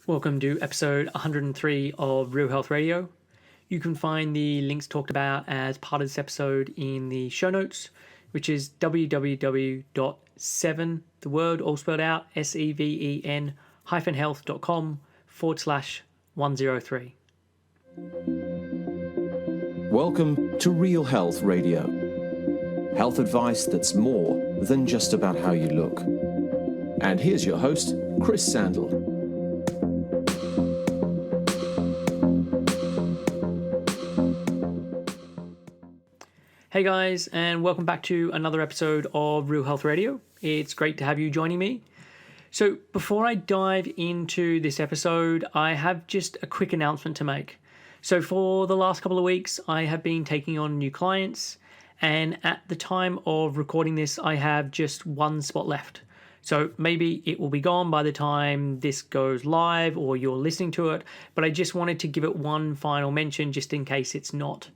Welcome to episode 103 of Real Health Radio. You can find the links talked about as part of this episode in the show notes, which is www.7, the word all spelled out, SEVEN health.com/103. Welcome to Real Health Radio. Health advice that's more than just about how you look. And here's your host, Chris Sandel. Hey guys, and welcome back to another episode of Real Health Radio. It's great to have you joining me. So before I dive into this episode, I have just a quick announcement to make. So for the last couple of weeks, I have been taking on new clients, and at the time of recording this, I have just one spot left. So maybe it will be gone by the time this goes live or you're listening to it, but I just wanted to give it one final mention just in case it's not.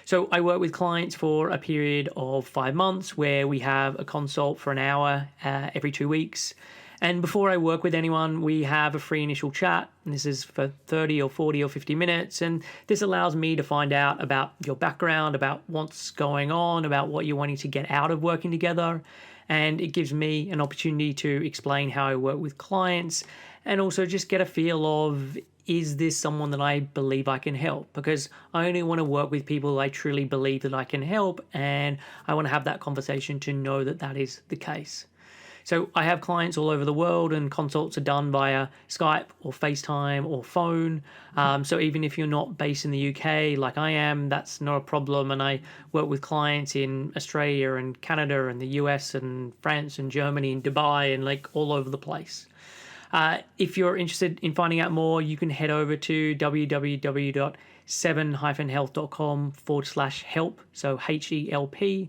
So I work with clients for a period of 5 months where we have a consult for an hour every 2 weeks. And before I work with anyone, we have a free initial chat. And this is for 30 or 40 or 50 minutes. And this allows me to find out about your background, about what's going on, about what you're wanting to get out of working together. And it gives me an opportunity to explain how I work with clients and also just get a feel of, is this someone that I believe I can help? Because I only want to work with people I truly believe that I can help, and I want to have that conversation to know that that is the case. So I have clients all over the world, and consults are done via Skype or FaceTime or phone. So even if you're not based in the UK like I am, that's not a problem. And I work with clients in Australia and Canada and the US and France and Germany and Dubai and like all over the place. If you're interested in finding out more, you can head over to www.7-health.com/help, so HELP,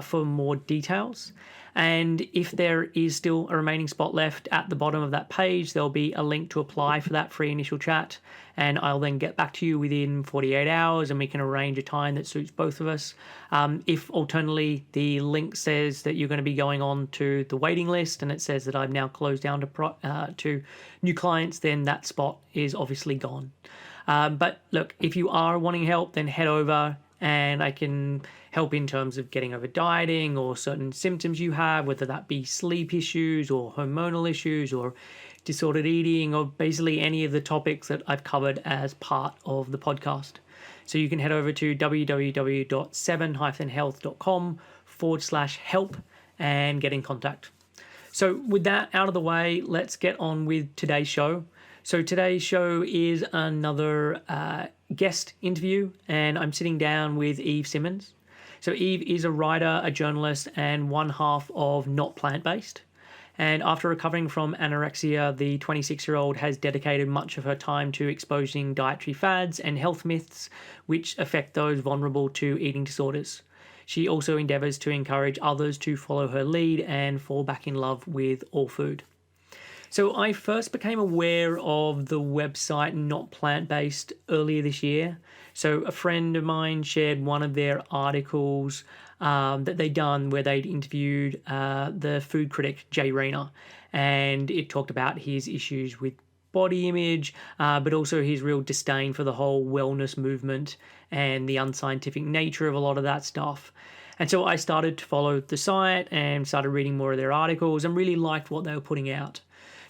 for more details. And if there is still a remaining spot left at the bottom of that page, there'll be a link to apply for that free initial chat. And I'll then get back to you within 48 hours and we can arrange a time that suits both of us. If alternately the link says that you're going to be going on to the waiting list and it says that I've now closed down to new clients, then that spot is obviously gone. But look, if you are wanting help, then head over and I can help in terms of getting over dieting or certain symptoms you have, whether that be sleep issues or hormonal issues or disordered eating or basically any of the topics that I've covered as part of the podcast. So you can head over to www.7-health.com/help and get in contact. So with that out of the way, let's get on with today's show. So today's show is another guest interview, and I'm sitting down with Eve Simmons. So Eve is a writer, a journalist, and one half of Not Plant-Based. And after recovering from anorexia, the 26-year-old has dedicated much of her time to exposing dietary fads and health myths which affect those vulnerable to eating disorders. She also endeavours to encourage others to follow her lead and fall back in love with all food. So I first became aware of the website Not Plant-Based earlier this year. So a friend of mine shared one of their articles that they'd done where they'd interviewed the food critic Jay Rayner, and it talked about his issues with body image, but also his real disdain for the whole wellness movement and the unscientific nature of a lot of that stuff. And so I started to follow the site and started reading more of their articles and really liked what they were putting out.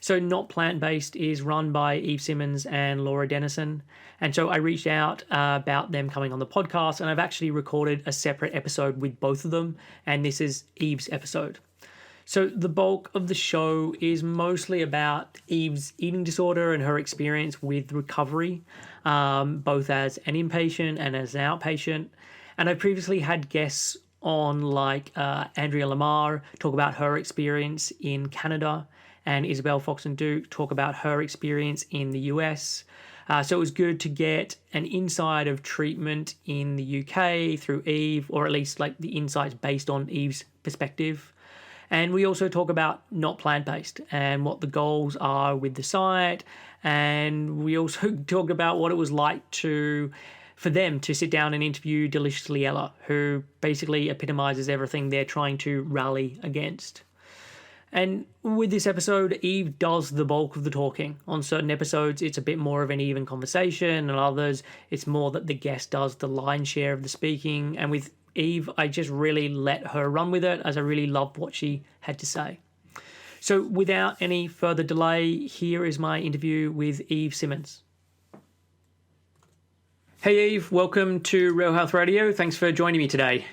So Not Plant-Based is run by Eve Simmons and Laura Dennison. And so I reached out about them coming on the podcast, and I've actually recorded a separate episode with both of them, and this is Eve's episode. So the bulk of the show is mostly about Eve's eating disorder and her experience with recovery, both as an inpatient and as an outpatient. And I previously had guests on like Andrea Lamar talk about her experience in Canada, and Isabel Foxen Duke talk about her experience in the US. So it was good to get an insight of treatment in the UK through Eve, or at least like the insights based on Eve's perspective. And we also talk about Not Plant-Based and what the goals are with the site. And we also talked about what it was like for them to sit down and interview Deliciously Ella, who basically epitomizes everything they're trying to rally against. And with this episode, Eve does the bulk of the talking. On certain episodes, it's a bit more of an even conversation, and others, it's more that the guest does the lion's share of the speaking. And with Eve, I just really let her run with it, as I really loved what she had to say. So without any further delay, here is my interview with Eve Simmons. Hey Eve, welcome to Real Health Radio. Thanks for joining me today.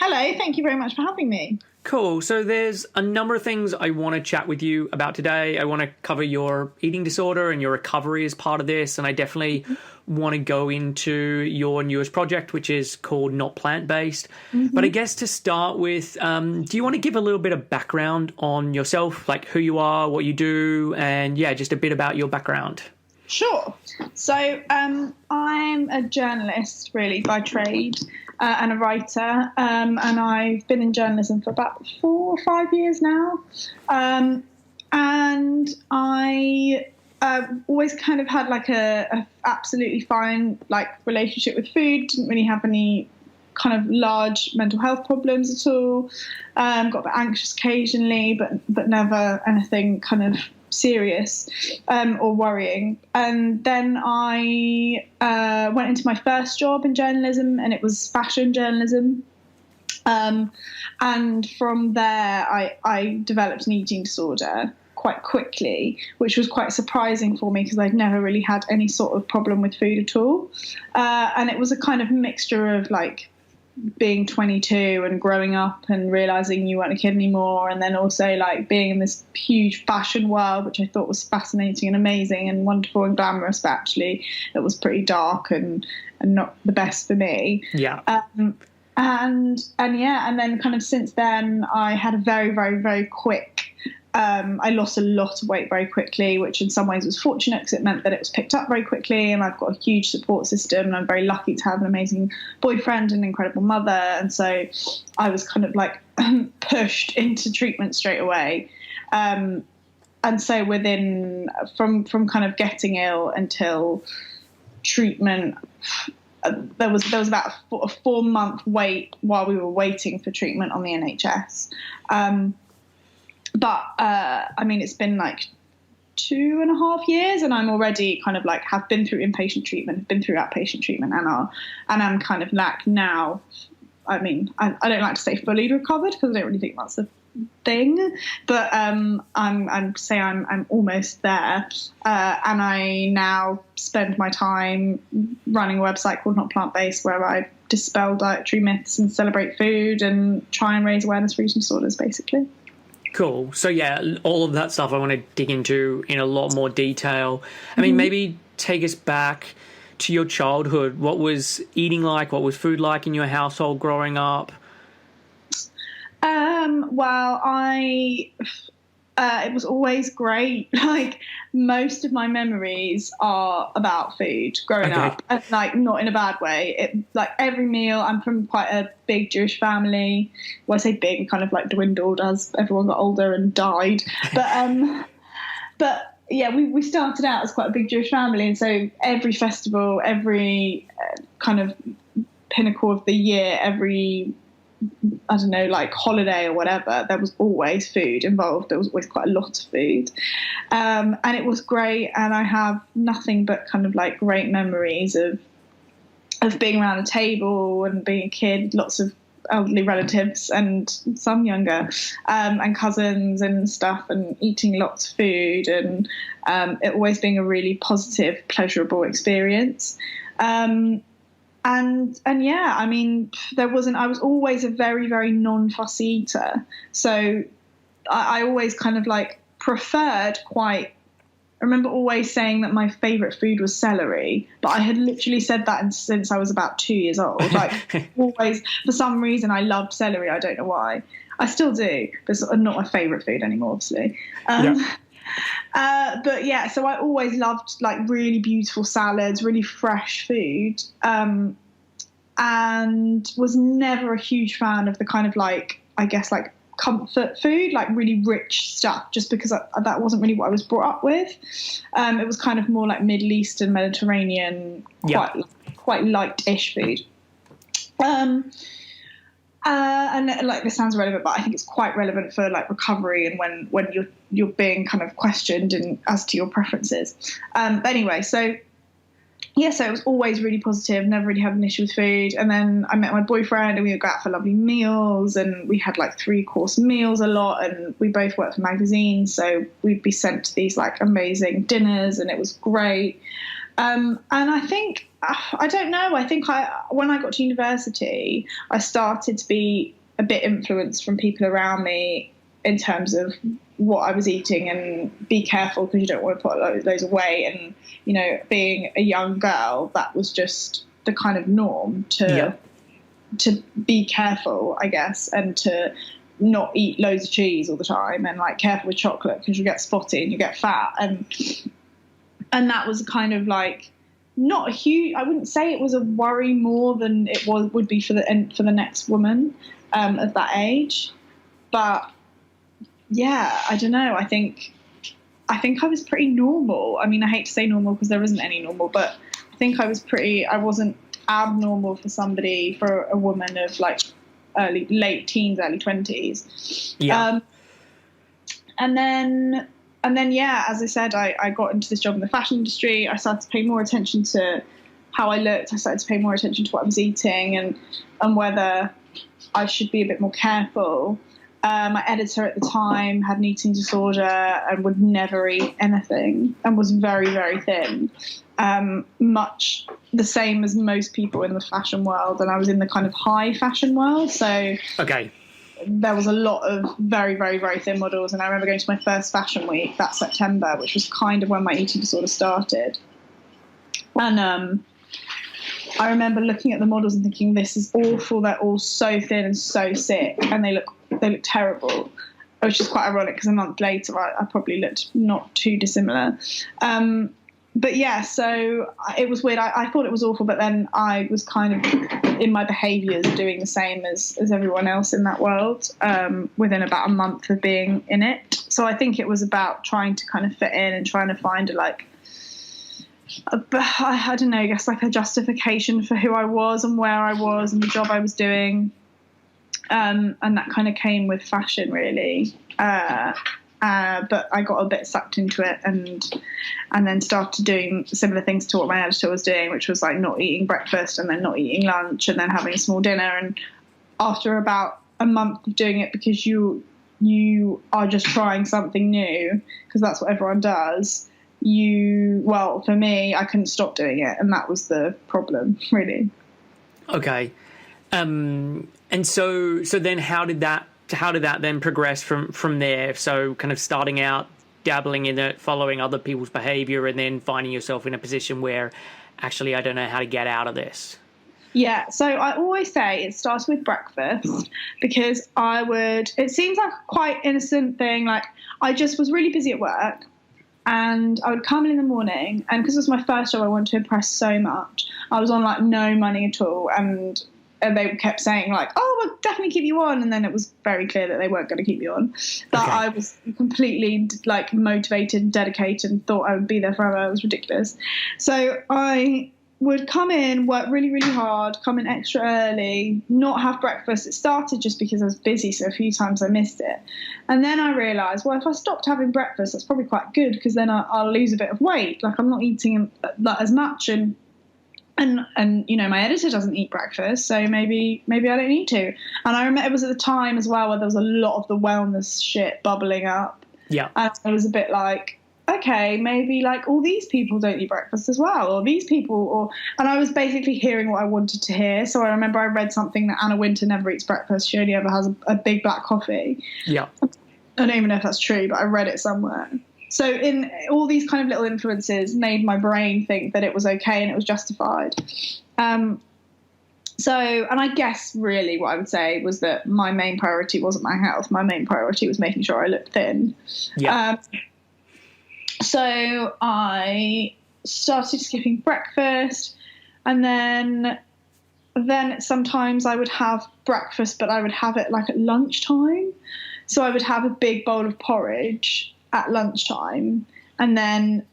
Hello, thank you very much for having me. Cool. So there's a number of things I want to chat with you about today. I want to cover your eating disorder and your recovery as part of this. And I definitely want to go into your newest project, which is called Not Plant-Based. But I guess to start with, do you want to give a little bit of background on yourself, like who you are, what you do, and just a bit about your background? Sure. So I'm a journalist, really, by trade. And a writer, and I've been in journalism for about 4 or 5 years now. And I always kind of had like a absolutely fine relationship with food. Didn't really have any kind of large mental health problems at all. Got a bit anxious occasionally, but never anything kind of serious or worrying. And then I went into my first job in journalism, and it was fashion journalism. And from there, I developed an eating disorder quite quickly, which was quite surprising for me because I'd never really had any sort of problem with food at all. And it was a kind of mixture of being 22 and growing up and realizing you weren't a kid anymore, and then also being in this huge fashion world, which I thought was fascinating and amazing and wonderful and glamorous, but actually it was pretty dark and not the best for me. And then kind of since then I had a very, very, very quick I lost a lot of weight very quickly, which in some ways was fortunate because it meant that it was picked up very quickly, and I've got a huge support system, and I'm very lucky to have an amazing boyfriend and an incredible mother. And so I was kind of pushed into treatment straight away. And so from kind of getting ill until treatment, there was about a 4-month wait while we were waiting for treatment on the NHS. But it's been 2.5 years, and I'm already kind of have been through inpatient treatment, been through outpatient treatment, and I'm kind of now. I don't like to say fully recovered because I don't really think that's a thing, but I'm almost there, and I now spend my time running a website called Not Plant-Based, where I dispel dietary myths and celebrate food and try and raise awareness for eating disorders, basically. Cool. So all of that stuff I want to dig into in a lot more detail. Maybe take us back to your childhood. What was eating like? What was food like in your household growing up? It was always great. Most of my memories are about food growing up, and not in a bad way. Every meal, I'm from quite a big Jewish family. Well, I say big, it kind of dwindled as everyone got older and died. But we started out as quite a big Jewish family, and so every festival, every kind of pinnacle of the year, every holiday or whatever, there was always food involved. There was always quite a lot of food. And it was great. And I have nothing but kind of great memories of being around a table and being a kid, lots of elderly relatives and some younger, and cousins and stuff, and eating lots of food, and it always being a really positive, pleasurable experience. I was always a very, very non-fussy eater. So I always kind of preferred I remember always saying that my favourite food was celery, but I had literally said that since I was about 2 years old. Always, for some reason, I loved celery. I don't know why. I still do, but it's not my favourite food anymore, obviously. So I always loved really beautiful salads, really fresh food, and was never a huge fan of the kind of comfort food, really rich stuff, just because that wasn't really what I was brought up with. It was kind of more Middle Eastern, Mediterranean, quite light-ish food. And like, this sounds relevant, but I think it's quite relevant for like recovery and when you're being kind of questioned as to your preferences. But anyway, so yeah, so it was always really positive, never really had an issue with food. And then I met my boyfriend and we would go out for lovely meals, and we had like 3-course meals a lot, and we both worked for magazines, so we'd be sent to these like amazing dinners, and it was great. And I think, I don't know, I think when I got to university, I started to be a bit influenced from people around me in terms of what I was eating, and be careful because you don't want to put loads of weight. And, you know, being a young girl, that was just the kind of norm to be careful, I guess, and to not eat loads of cheese all the time, and like careful with chocolate because you get spotty and you get fat. And that was kind of like not a huge, I wouldn't say it was a worry more than it would be for the next woman of that age. But yeah, I don't know. I think I was pretty normal. I mean, I hate to say normal because there isn't any normal, but I think I wasn't abnormal for a woman of like late teens, early 20s. Yeah. And then, yeah, as I said, I got into this job in the fashion industry. I started to pay more attention to how I looked. I started to pay more attention to what I was eating and whether I should be a bit more careful. My editor at the time had an eating disorder and would never eat anything and was very, very thin, much the same as most people in the fashion world. And I was in the kind of high fashion world. So Okay. There was a lot of very, very, very thin models. And I remember going to my first fashion week that September, which was kind of when my eating disorder started. And I remember looking at the models and thinking, this is awful. They're all so thin and so sick, and they look terrible, which is quite ironic because a month later I probably looked not too dissimilar. But yeah, so it was weird. I thought it was awful, but then I was kind of in my behaviours doing the same as everyone else in that world within about a month of being in it. So I think it was about trying to kind of fit in and trying to find I don't know, I guess like a justification for who I was and where I was and the job I was doing. And that kind of came with fashion, really. But I got a bit sucked into it and then started doing similar things to what my editor was doing, which was like not eating breakfast and then not eating lunch and then having a small dinner. And after about a month of doing it, because you are just trying something new, because that's what everyone does, for me, I couldn't stop doing it. And that was the problem, really. Okay. And so then how did that then progress from there? So kind of starting out, dabbling in it, following other people's behavior, and then finding yourself in a position where actually I don't know how to get out of this. Yeah, so I always say it starts with breakfast, because it seems like a quite innocent thing. Like, I just was really busy at work, and I would come in the morning, and because it was my first job, I wanted to impress so much. I was on like no money at all, and they kept saying like, oh, we'll definitely keep you on. And then it was very clear that they weren't going to keep me on. But okay. I was completely like motivated and dedicated and thought I would be there forever. It was ridiculous. So I would come in, work really, really hard, come in extra early, not have breakfast. It started just because I was busy, so a few times I missed it. And then I realised, well, if I stopped having breakfast, that's probably quite good, because then I'll lose a bit of weight. Like, I'm not eating as much, and you know, my editor doesn't eat breakfast, so maybe I don't need to. And I remember it was at the time as well where there was a lot of the wellness shit bubbling up. Yeah. And I was a bit like, okay, maybe like all these people don't eat breakfast as well, or these people, and I was basically hearing what I wanted to hear. So I remember I read something that Anna Wintour never eats breakfast. She only ever has a big black coffee. Yeah. I don't even know if that's true, but I read it somewhere. So in all these kind of little influences made my brain think that it was okay and it was justified. And I guess really what I would say was that my main priority wasn't my health. My main priority was making sure I looked thin. Yeah. So I started skipping breakfast, and then sometimes I would have breakfast, but I would have it like at lunchtime. So I would have a big bowl of porridge at lunchtime and then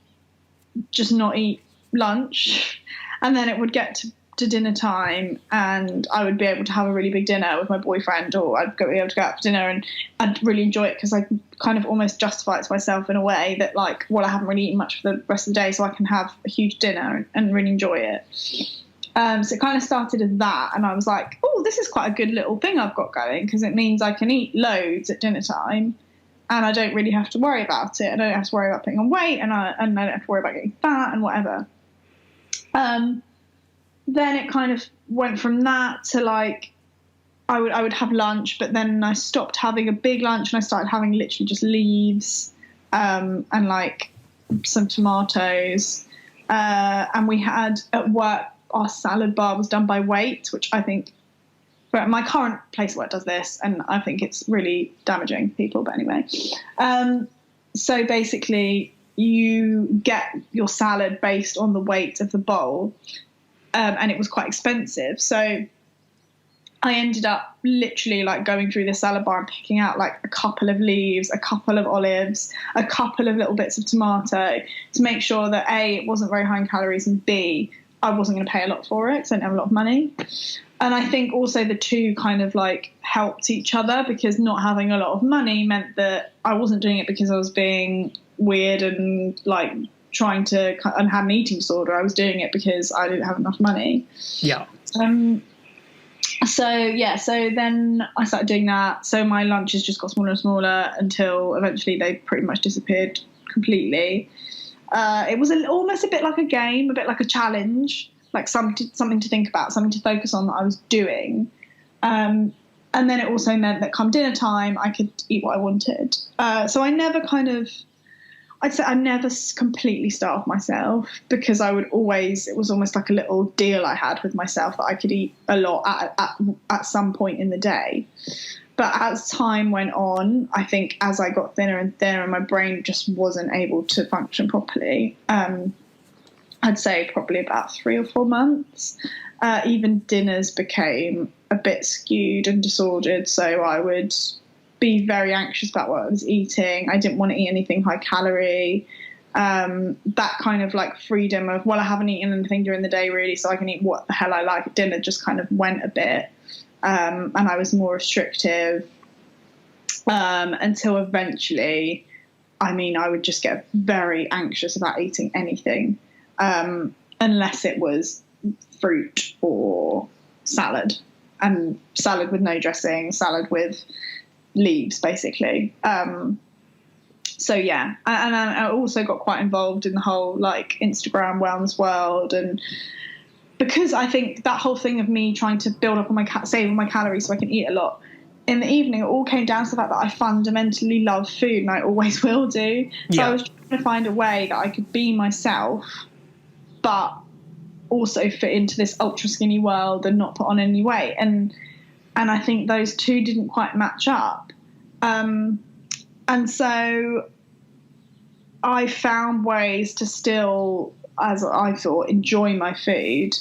just not eat lunch. And then it would get after dinner time, and I would be able to have a really big dinner with my boyfriend, or I'd be able to go out for dinner, and I'd really enjoy it because I kind of almost justify it to myself in a way that, like, well, I haven't really eaten much for the rest of the day, so I can have a huge dinner and really enjoy it. So it kind of started as that, and I was like, oh, this is quite a good little thing I've got going, because it means I can eat loads at dinner time, and I don't really have to worry about it. I don't have to worry about putting on weight, and I don't have to worry about getting fat and whatever. Then it kind of went from that to, like, I would have lunch, but then I stopped having a big lunch and I started having literally just leaves and, like, some tomatoes. And we had at work, our salad bar was done by weight, which I think, but my current place of work does this, and I think it's really damaging people. But anyway, so basically you get your salad based on the weight of the bowl, and it was quite expensive. So I ended up literally, like, going through the salad bar and picking out, like, a couple of leaves, a couple of olives, a couple of little bits of tomato, to make sure that A, it wasn't very high in calories, and B, I wasn't going to pay a lot for it because I didn't have a lot of money. And I think also the two kind of, like, helped each other, because not having a lot of money meant that I wasn't doing it because I was being weird and, like, trying to, and had an eating disorder. I was doing it because I didn't have enough money. Yeah. So then I started doing that. So my lunches just got smaller and smaller until eventually they pretty much disappeared completely. It was almost a bit like a game, a bit like a challenge, like something to think about, something to focus on that I was doing. And then it also meant that come dinner time, I could eat what I wanted. So I never I'd say I never completely starved myself, because I would always, it was almost like a little deal I had with myself that I could eat a lot at some point in the day. But as time went on, I think as I got thinner and thinner and my brain just wasn't able to function properly, I'd say probably about 3 or 4 months, even dinners became a bit skewed and disordered. So I would be very anxious about what I was eating. I didn't want to eat anything high calorie. That kind of, like, freedom of, well, I haven't eaten anything during the day really, so I can eat what the hell I like at dinner, just kind of went a bit. And I was more restrictive until eventually, I would just get very anxious about eating anything, unless it was fruit or salad, and salad with no dressing, salad with leaves, basically. So yeah, and I also got quite involved in the whole, like, Instagram wellness world, and because I think that whole thing of me trying to build up on saving my calories so I can eat a lot in the evening, it all came down to the fact that I fundamentally love food, and I always will do. So I was trying to find a way that I could be myself, but also fit into this ultra skinny world and not put on any weight. And I think those two didn't quite match up. And so I found ways to still, as I thought, enjoy my food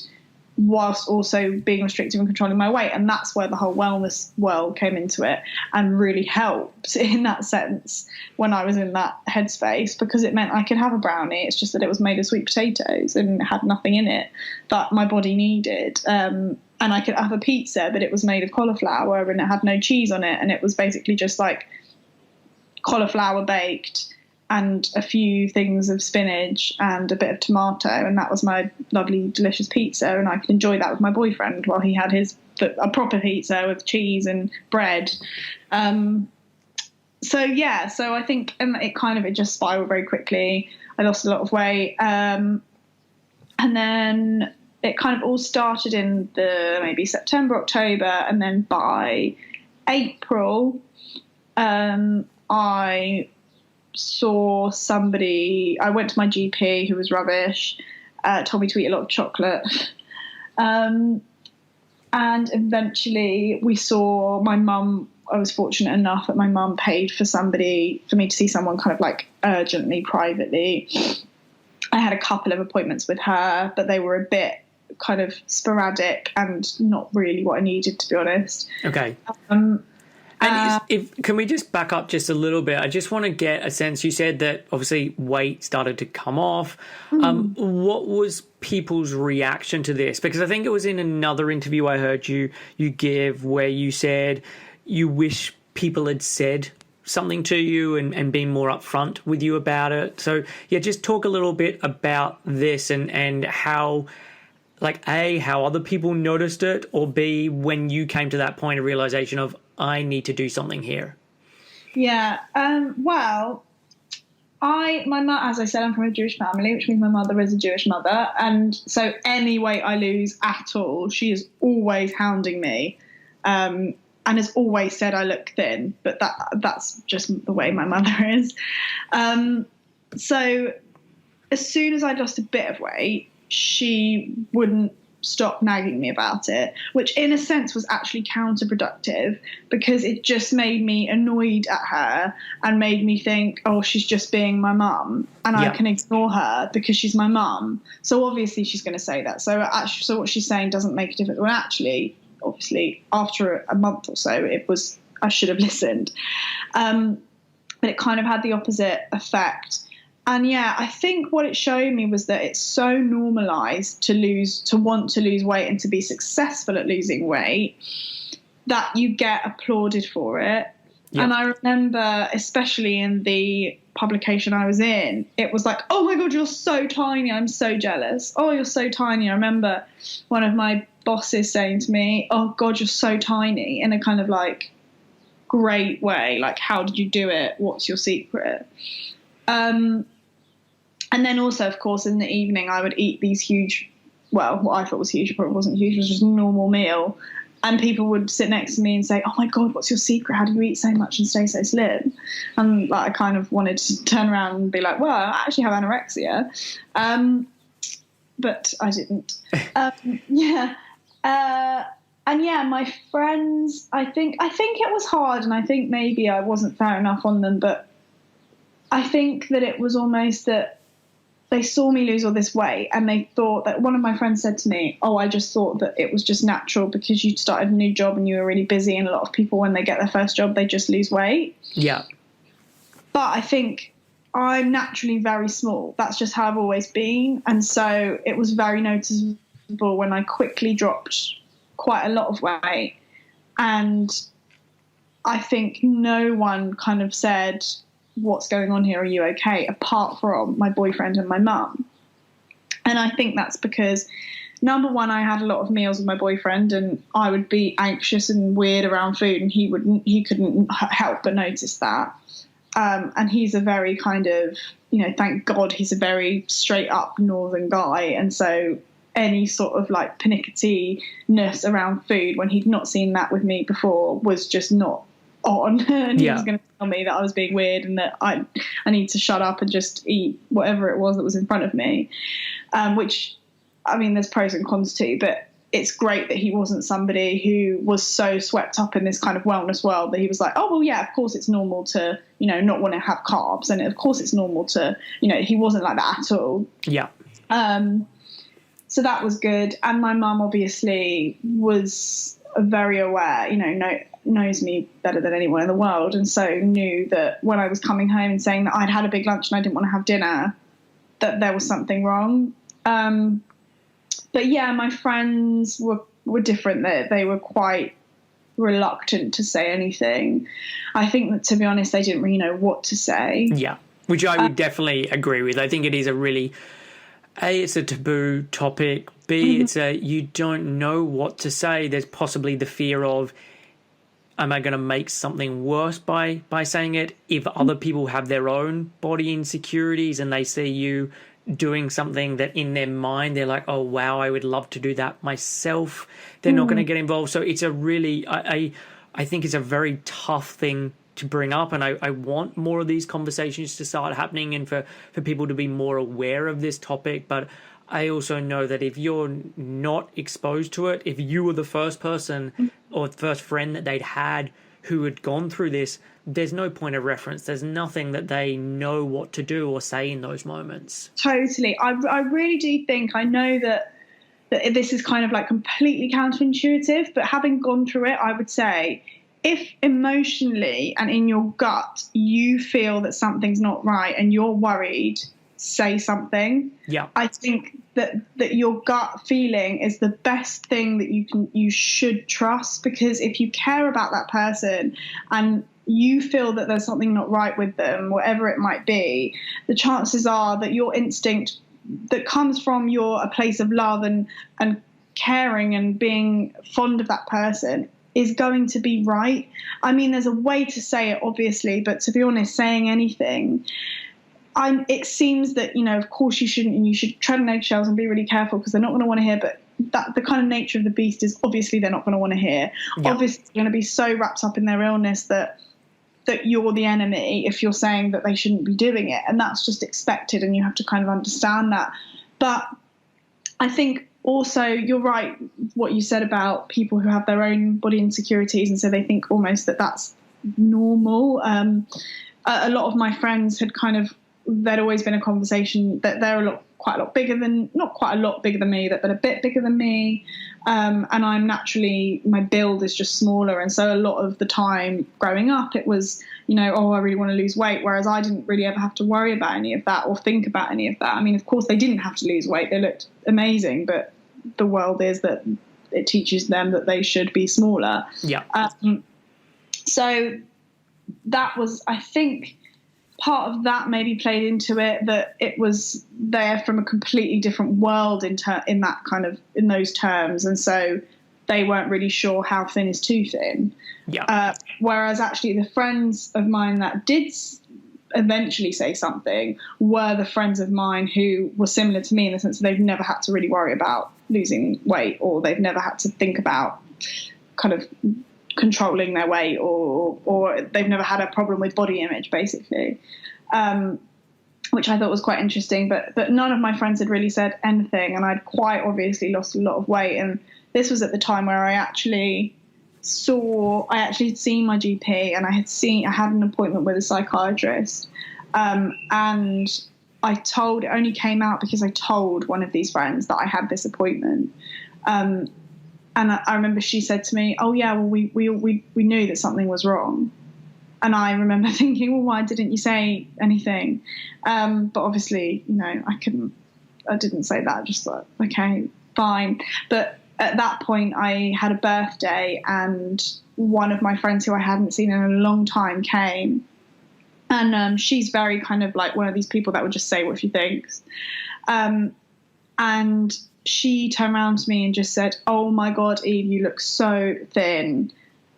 whilst also being restrictive and controlling my weight. And that's where the whole wellness world came into it and really helped in that sense when I was in that headspace, because it meant I could have a brownie. It's just that it was made of sweet potatoes and had nothing in it that my body needed. And I could have a pizza, but it was made of cauliflower and it had no cheese on it. And it was basically just like cauliflower baked and a few things of spinach and a bit of tomato. And that was my lovely, delicious pizza. And I could enjoy that with my boyfriend while he had a proper pizza with cheese and bread. So I think it just spiraled very quickly. I lost a lot of weight. And then it kind of all started in the maybe September, October. And then by April, I saw somebody, I went to my GP who was rubbish, told me to eat a lot of chocolate. And eventually we saw my mum. I was fortunate enough that my mum paid for me to see someone kind of like urgently, privately. I had a couple of appointments with her, but they were a bit kind of sporadic and not really what I needed, to be honest. Okay. And can we just back up just a little bit? I just want to get a sense. You said that obviously weight started to come off. What was people's reaction to this? Because I think it was in another interview I heard you give where you said you wish people had said something to you and been more upfront with you about it. So yeah, just talk a little bit about this and how, like, A, how other people noticed it, or B, when you came to that point of realization of, I need to do something here. Yeah. Well, my mum, as I said, I'm from a Jewish family, which means my mother is a Jewish mother. And so any weight I lose at all, she is always hounding me. And has always said I look thin, but that's just the way my mother is. So as soon as I lost a bit of weight, she wouldn't stop nagging me about it, which in a sense was actually counterproductive because it just made me annoyed at her and made me think, oh, she's just being my mum and I can ignore her because she's my mum. So obviously she's going to say that. So what she's saying doesn't make a difference. Well, actually, obviously, after a month or so, I should have listened. But it kind of had the opposite effect. And yeah, I think what it showed me was that it's so normalized to want to lose weight and to be successful at losing weight that you get applauded for it. Yep. And I remember, especially in the publication I was in, it was like, oh my God, you're so tiny. I'm so jealous. Oh, you're so tiny. I remember one of my bosses saying to me, oh God, you're so tiny, in a kind of like great way. Like, how did you do it? What's your secret? And then also, of course, in the evening, I would eat these huge, well, what I thought was huge, it probably wasn't huge, it was just a normal meal. And people would sit next to me and say, oh my God, what's your secret? How do you eat so much and stay so slim? And like, I kind of wanted to turn around and be like, well, I actually have anorexia. But I didn't. Yeah. And yeah, my friends, I think it was hard, and I think maybe I wasn't fair enough on them, but I think that it was almost that they saw me lose all this weight and they thought that, one of my friends said to me, oh, I just thought that it was just natural because you'd started a new job and you were really busy, and a lot of people, when they get their first job, they just lose weight. Yeah. But I think I'm naturally very small. That's just how I've always been. And so it was very noticeable when I quickly dropped quite a lot of weight. And I think no one kind of said, what's going on here? Are you okay? Apart from my boyfriend and my mum. And I think that's because, number one, I had a lot of meals with my boyfriend and I would be anxious and weird around food, and he couldn't help but notice that. And he's a very kind of, thank God he's a very straight up northern guy. And so any sort of like pernickety-ness around food, when he'd not seen that with me before, was just not on. And he was going to tell me that I was being weird and that I need to shut up and just eat whatever it was that was in front of me. Which, I mean, there's pros and cons too, but it's great that he wasn't somebody who was so swept up in this kind of wellness world that he was like, oh, well, yeah, of course it's normal to, not want to have carbs. And of course it's normal to, he wasn't like that at all. Yeah. So that was good. And my mum obviously was very aware, knows me better than anyone in the world, and so knew that when I was coming home and saying that I'd had a big lunch and I didn't want to have dinner, that there was something wrong. But yeah, my friends were different. They were quite reluctant to say anything. I think that, to be honest, they didn't really know what to say. Yeah, which I would definitely agree with. I think it is a really, A, it's a taboo topic. B, it's you don't know what to say. There's possibly the fear of, am I going to make something worse by saying it? If other people have their own body insecurities and they see you doing something that in their mind they're like, oh, wow, I would love to do that myself, they're not going to get involved. So it's a really, I think it's a very tough thing to bring up. And I want more of these conversations to start happening and for people to be more aware of this topic. But I also know that if you're not exposed to it, if you were the first person or the first friend that they'd had who had gone through this, there's no point of reference. There's nothing that they know what to do or say in those moments. Totally. I really do think, I know that this is kind of like completely counterintuitive, but having gone through it, I would say if emotionally and in your gut you feel that something's not right and you're worried, say something. Yeah. I think that your gut feeling is the best thing that you should trust, because if you care about that person and you feel that there's something not right with them, whatever it might be, the chances are that your instinct that comes from a place of love and caring and being fond of that person is going to be right. I mean, there's a way to say it, obviously, but to be honest, saying anything, it seems that, of course you shouldn't, and you should tread on eggshells and be really careful because they're not going to want to hear, but that the kind of nature of the beast is obviously they're not going to want to hear. Yeah. Obviously they're going to be so wrapped up in their illness that you're the enemy if you're saying that they shouldn't be doing it, and that's just expected, and you have to kind of understand that. But I think also you're right what you said about people who have their own body insecurities, and so they think almost that that's normal. A lot of my friends there'd always been a conversation that they're not quite a lot bigger than me, but a bit bigger than me. And I'm naturally, my build is just smaller. And so a lot of the time growing up, it was, I really want to lose weight. Whereas I didn't really ever have to worry about any of that or think about any of that. I mean, of course they didn't have to lose weight. They looked amazing, but the world is that it teaches them that they should be smaller. Yeah. So that was, I think, part of that maybe played into it, that it was there from a completely different world in those terms, and so they weren't really sure how thin is too thin. Yeah. Whereas actually the friends of mine that did eventually say something were the friends of mine who were similar to me in the sense that they've never had to really worry about losing weight, or they've never had to think about kind of controlling their weight, or they've never had a problem with body image, basically, which I thought was quite interesting. But none of my friends had really said anything, and I'd quite obviously lost a lot of weight. And this was at the time where I actually had seen my GP, and I had an appointment with a psychiatrist, and it only came out because I told one of these friends that I had this appointment. And I remember she said to me, "Oh yeah, well we knew that something was wrong." And I remember thinking, "Well, why didn't you say anything?" But obviously, I didn't say that. I just thought, okay, fine. But at that point, I had a birthday, and one of my friends who I hadn't seen in a long time came, and she's very kind of like one of these people that would just say what she thinks, and she turned around to me and just said, "Oh my God, Eve, you look so thin,"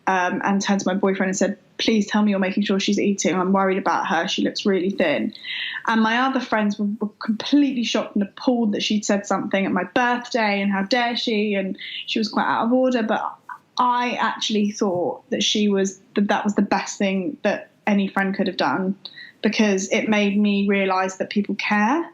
and turned to my boyfriend and said, "Please tell me you're making sure she's eating. I'm worried about her. She looks really thin." And my other friends were completely shocked and appalled that she'd said something at my birthday, and how dare she, and she was quite out of order. But I actually thought that that was the best thing that any friend could have done, because it made me realise that people care.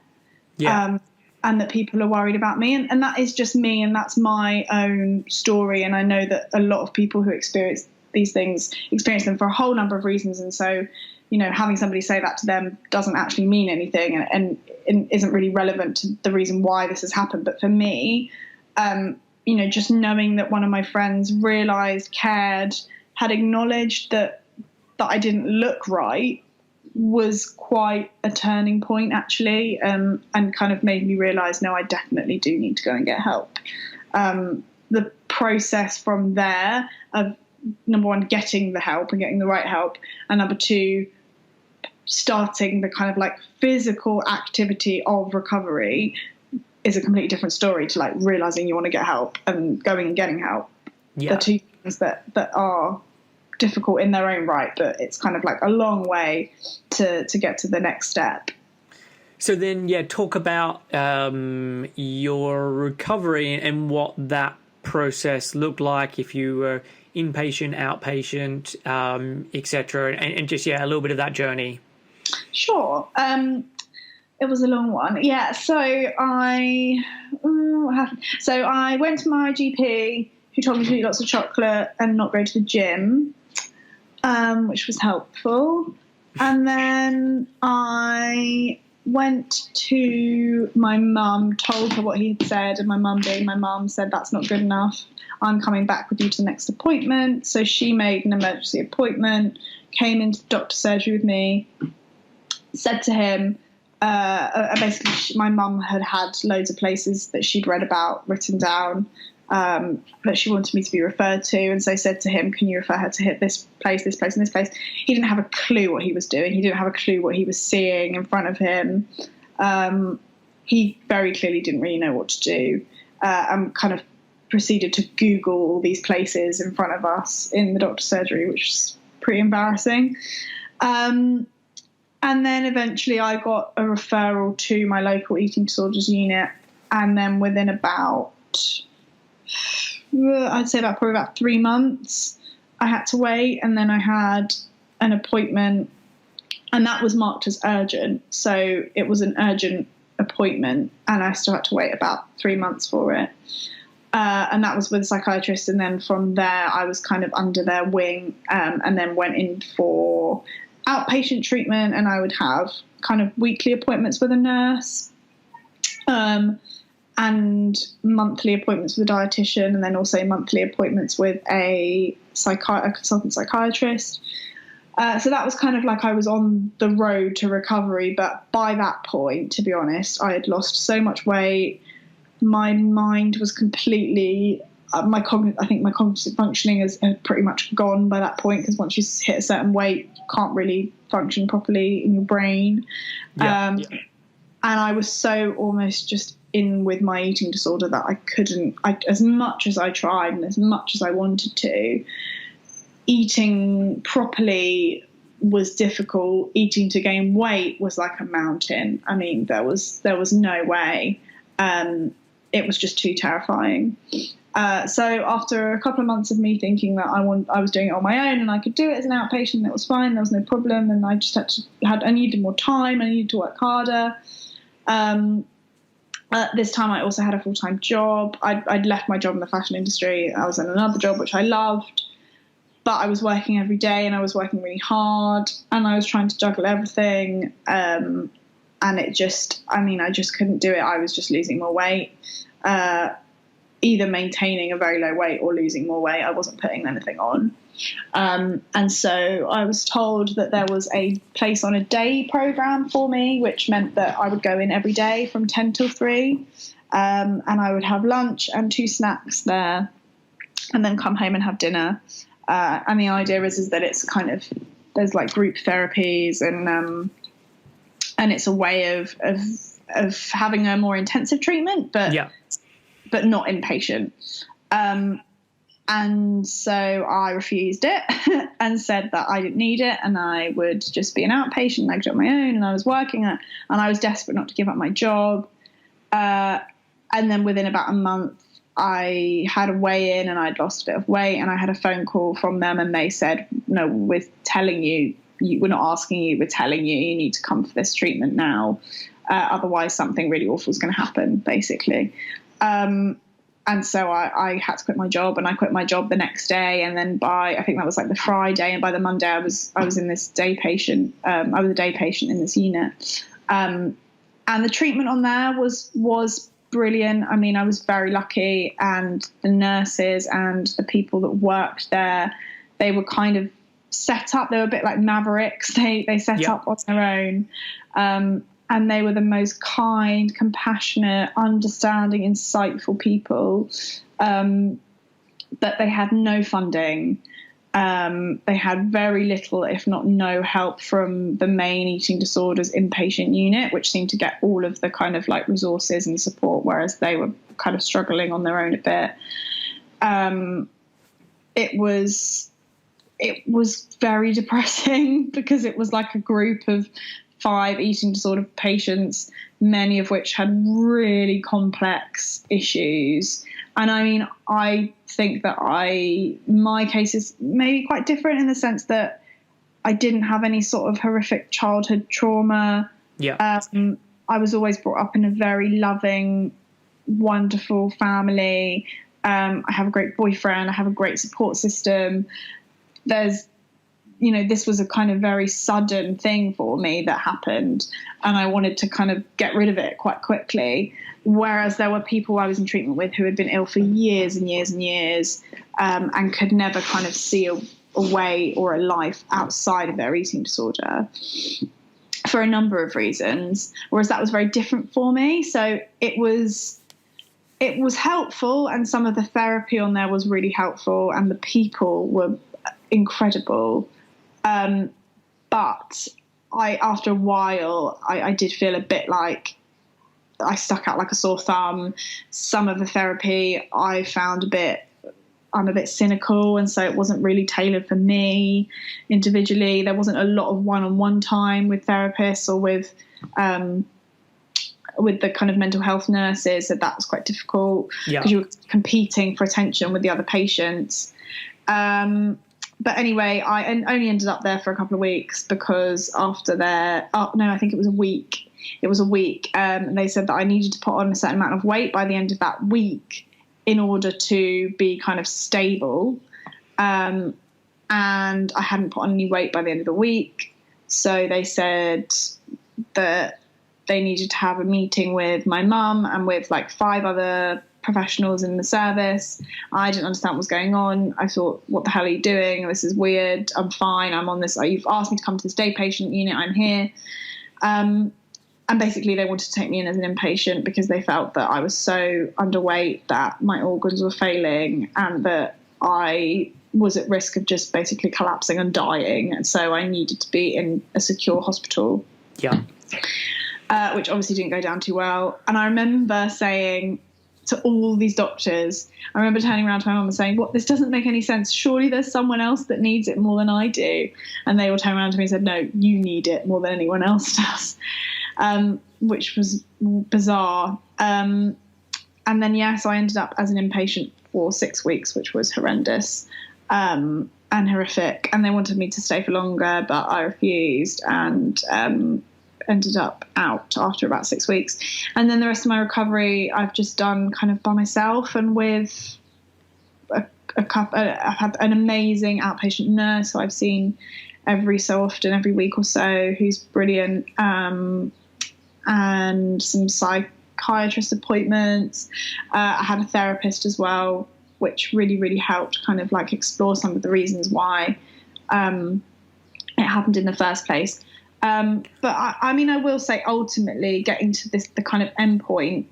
Yeah. And that people are worried about me. And that is just me, and that's my own story. And I know that a lot of people who experience these things experience them for a whole number of reasons. And so, having somebody say that to them doesn't actually mean anything, and isn't really relevant to the reason why this has happened. But for me, just knowing that one of my friends realised, cared, had acknowledged that I didn't look right was quite a turning point, actually, and kind of made me realise, no, I definitely do need to go and get help. The process from there of, number one, getting the help and getting the right help, and number two, starting the kind of like physical activity of recovery is a completely different story to like realising you want to get help and going and getting help. Yeah. The two things that are difficult in their own right, but it's kind of like a long way to get to the next step. So then, talk about your recovery and what that process looked like, if you were inpatient, outpatient, etc., and just a little bit of that journey. Sure. It was a long one. Yeah. So what happened? So I went to my GP, who told me to eat lots of chocolate and not go to the gym, which was helpful. And then I went to my mum, told her what he'd said, and my mum, being my mum, said, that's not good enough. I'm coming back with you to the next appointment. So she made an emergency appointment, came into the doctor's surgery with me, said to him, basically my mum had loads of places that she'd read about written down that she wanted me to be referred to, and so said to him, can you refer her to hit this place, this place, and this place? He didn't have a clue what he was doing. He didn't have a clue what he was seeing in front of him. He very clearly didn't really know what to do, and kind of proceeded to Google all these places in front of us in the doctor's surgery, which was pretty embarrassing. And then eventually I got a referral to my local eating disorders unit, and then within about, I'd say probably about 3 months, I had to wait, and then I had an appointment, and that was marked as urgent. So it was an urgent appointment, and I still had to wait about 3 months for it. And that was with a psychiatrist, and then from there I was kind of under their wing, and then went in for outpatient treatment, and I would have kind of weekly appointments with a nurse, and monthly appointments with a dietitian, and then also monthly appointments with a consultant psychiatrist. So that was kind of like I was on the road to recovery, but by that point, to be honest, I had lost so much weight. My mind was completely, I think my cognitive functioning had pretty much gone by that point, because once you hit a certain weight, you can't really function properly in your brain. And I was so almost just in with my eating disorder that I couldn't, as much as I tried and as much as I wanted to, eating properly was difficult. Eating to gain weight was like a mountain. I mean, there was no way. It was just too terrifying. So after a couple of months of me thinking that I was doing it on my own and I could do it as an outpatient, that was fine, there was no problem, and I just I needed more time, I needed to work harder. This time I also had a full-time job. I'd left my job in the fashion industry. I was in another job which I loved, but I was working every day, and I was working really hard, and I was trying to juggle everything. And it just, I just couldn't do it. I was just losing more weight, either maintaining a very low weight or losing more weight. I wasn't putting anything on. And so I was told that there was a place on a day program for me, which meant that I would go in every day from 10 till 3. And I would have lunch and 2 snacks there, and then come home and have dinner. And the idea is that it's kind of, there's like group therapies, and it's a way of having a more intensive treatment, but not inpatient. And so I refused it and said that I didn't need it, and I would just be an outpatient, and I could do it on my own, and I was working and I was desperate not to give up my job. And then within about a month, I had a weigh in, and I'd lost a bit of weight, and I had a phone call from them, and they said, no, we're telling you, we're not asking you, we're telling you, you need to come for this treatment now. Otherwise something really awful is going to happen, basically. And so I had to quit my job, and I quit my job the next day. And then I think that was like the Friday, and by the Monday I was in this day patient. I was a day patient in this unit. And the treatment on there was brilliant. I mean, I was very lucky, and the nurses and the people that worked there, they were kind of set up. They were a bit like mavericks. They set up on their own. And they were the most kind, compassionate, understanding, insightful people. But they had no funding. They had very little, if not no, help from the main eating disorders inpatient unit, which seemed to get all of the kind of like resources and support, whereas they were kind of struggling on their own a bit. It was very depressing, because it was like a group of 5 eating disorder patients, many of which had really complex issues. And I mean, I think that my case is maybe quite different in the sense that I didn't have any sort of horrific childhood trauma. I was always brought up in a very loving, wonderful family. I have a great boyfriend. I have a great support system. There's this was a kind of very sudden thing for me that happened, and I wanted to kind of get rid of it quite quickly. Whereas there were people I was in treatment with who had been ill for years and years and years, and could never kind of see a way or a life outside of their eating disorder for a number of reasons. Whereas that was very different for me. So it was helpful, and some of the therapy on there was really helpful, and the people were incredible. But after a while, I did feel a bit like I stuck out like a sore thumb. Some of the therapy I found I'm a bit cynical, and so it wasn't really tailored for me individually. There wasn't a lot of one-on-one time with therapists or with the kind of mental health nurses, so that was quite difficult because you were competing for attention with the other patients. But anyway, I only ended up there for a couple of weeks because after I think it was a week. And they said that I needed to put on a certain amount of weight by the end of that week in order to be kind of stable. And I hadn't put on any weight by the end of the week. So they said that they needed to have a meeting with my mum and with like 5 other professionals in the service. I didn't understand what was going on. I thought, what the hell are you doing? This is weird. I'm fine. I'm on this. You've asked me to come to this day patient unit. I'm here. And basically they wanted to take me in as an inpatient because they felt that I was so underweight that my organs were failing and that I was at risk of just basically collapsing and dying. And so I needed to be in a secure hospital. Yeah. Which obviously didn't go down too well. And I remember saying to all these doctors, I remember turning around to my mum and saying, this doesn't make any sense. Surely there's someone else that needs it more than I do. And they all turned around to me and said, no, you need it more than anyone else does. Which was bizarre. And then, so I ended up as an inpatient for 6 weeks, which was horrendous and horrific. And they wanted me to stay for longer, but I refused and ended up out after about 6 weeks. And then the rest of my recovery I've just done kind of by myself and with a couple. I've had an amazing outpatient nurse who I've seen every so often, every week or so, who's brilliant, and some psychiatrist appointments. I had a therapist as well, which really, really helped kind of like explore some of the reasons why it happened in the first place. But I mean, I will say ultimately getting to the kind of end point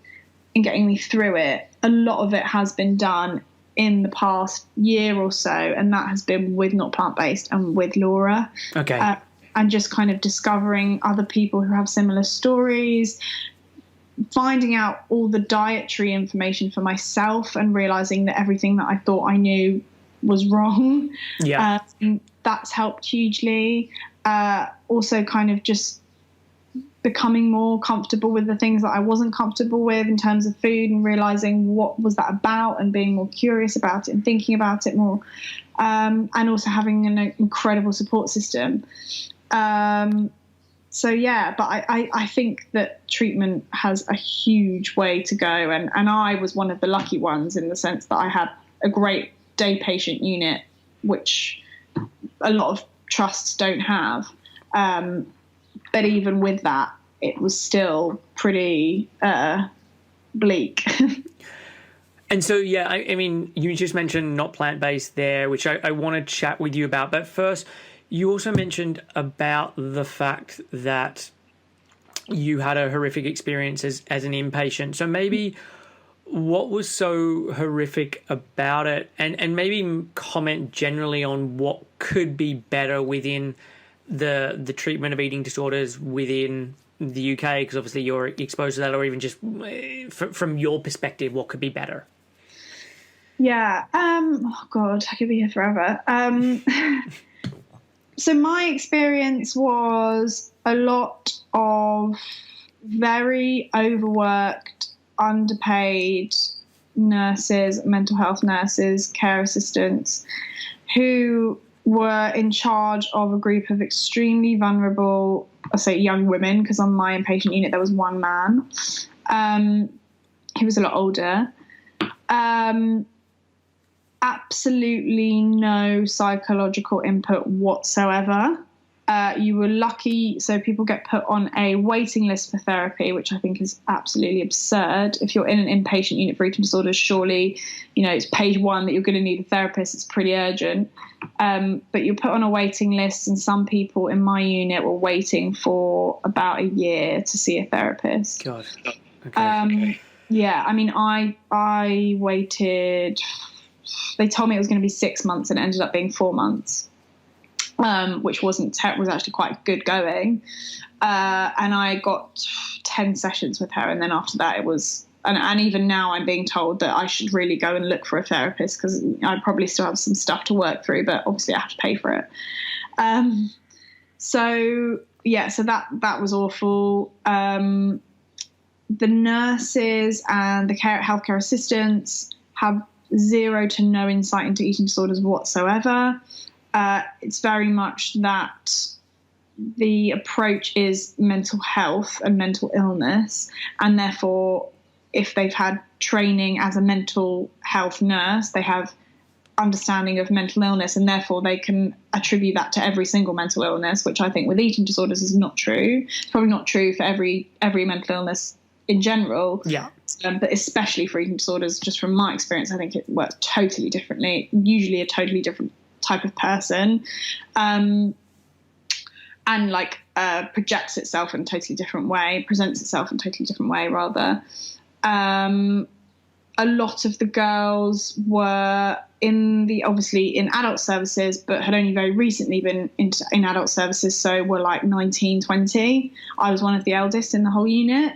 and getting me through it, a lot of it has been done in the past year or so, and that has been with Not Plant-Based and with Laura. Okay. And just kind of discovering other people who have similar stories, finding out all the dietary information for myself and realizing that everything that I thought I knew was wrong. Yeah. That's helped hugely. Also kind of just becoming more comfortable with the things that I wasn't comfortable with in terms of food and realizing what was that about and being more curious about it and thinking about it more. And also having an incredible support system. So yeah, but I think that treatment has a huge way to go, and I was one of the lucky ones in the sense that I had a great day patient unit, which a lot of trusts don't have. But even with that, it was still pretty bleak. And so, yeah, I mean, you just mentioned Not Plant-Based there, which I want to chat with you about. But first, you also mentioned about the fact that you had a horrific experience as an inpatient. So maybe what was so horrific about it? And maybe comment generally on what could be better within the treatment of eating disorders within the UK, because obviously you're exposed to that, or even just from your perspective, what could be better? Yeah. Oh God, I could be here forever. So my experience was a lot of very overworked, underpaid nurses, mental health nurses, care assistants, who were in charge of a group of extremely vulnerable, I say young women, because on my inpatient unit there was one man. He was a lot older. absolutely no psychological input whatsoever. You were lucky. So people get put on a waiting list for therapy, which I think is absolutely absurd. If you're in an inpatient unit for eating disorders, surely, it's page 1 that you're going to need a therapist. It's pretty urgent. But you're put on a waiting list, and some people in my unit were waiting for about a year to see a therapist. God. Okay. Yeah, I mean, I waited. They told me it was going to be 6 months, and it ended up being 4 months. Which was actually quite good going. And I got 10 sessions with her. And then after that it was, and even now I'm being told that I should really go and look for a therapist, because I probably still have some stuff to work through, but obviously I have to pay for it. So that was awful. The nurses and the healthcare assistants have zero to no insight into eating disorders whatsoever. It's very much that the approach is mental health and mental illness, and therefore if they've had training as a mental health nurse, they have understanding of mental illness, and therefore they can attribute that to every single mental illness, which I think with eating disorders is not true. It's probably not true for every mental illness in general. Yeah. But especially for eating disorders, just from my experience, I think it works totally differently, usually a totally different type of person, and projects itself in a totally different way, presents itself in a totally different way, rather. A lot of the girls were obviously in adult services, but had only very recently been in adult services, so were like 19, 20. I was one of the eldest in the whole unit,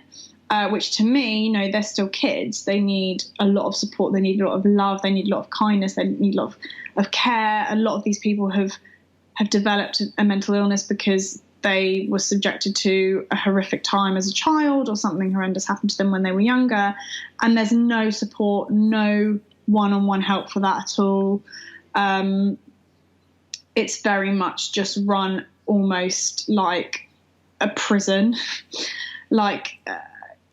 which to me, they're still kids. They need a lot of support. They need a lot of love. They need a lot of kindness. They need a lot of care. A lot of these people have developed a mental illness because they were subjected to a horrific time as a child, or something horrendous happened to them when they were younger. And there's no support, no one-on-one help for that at all. It's very much just run almost like a prison.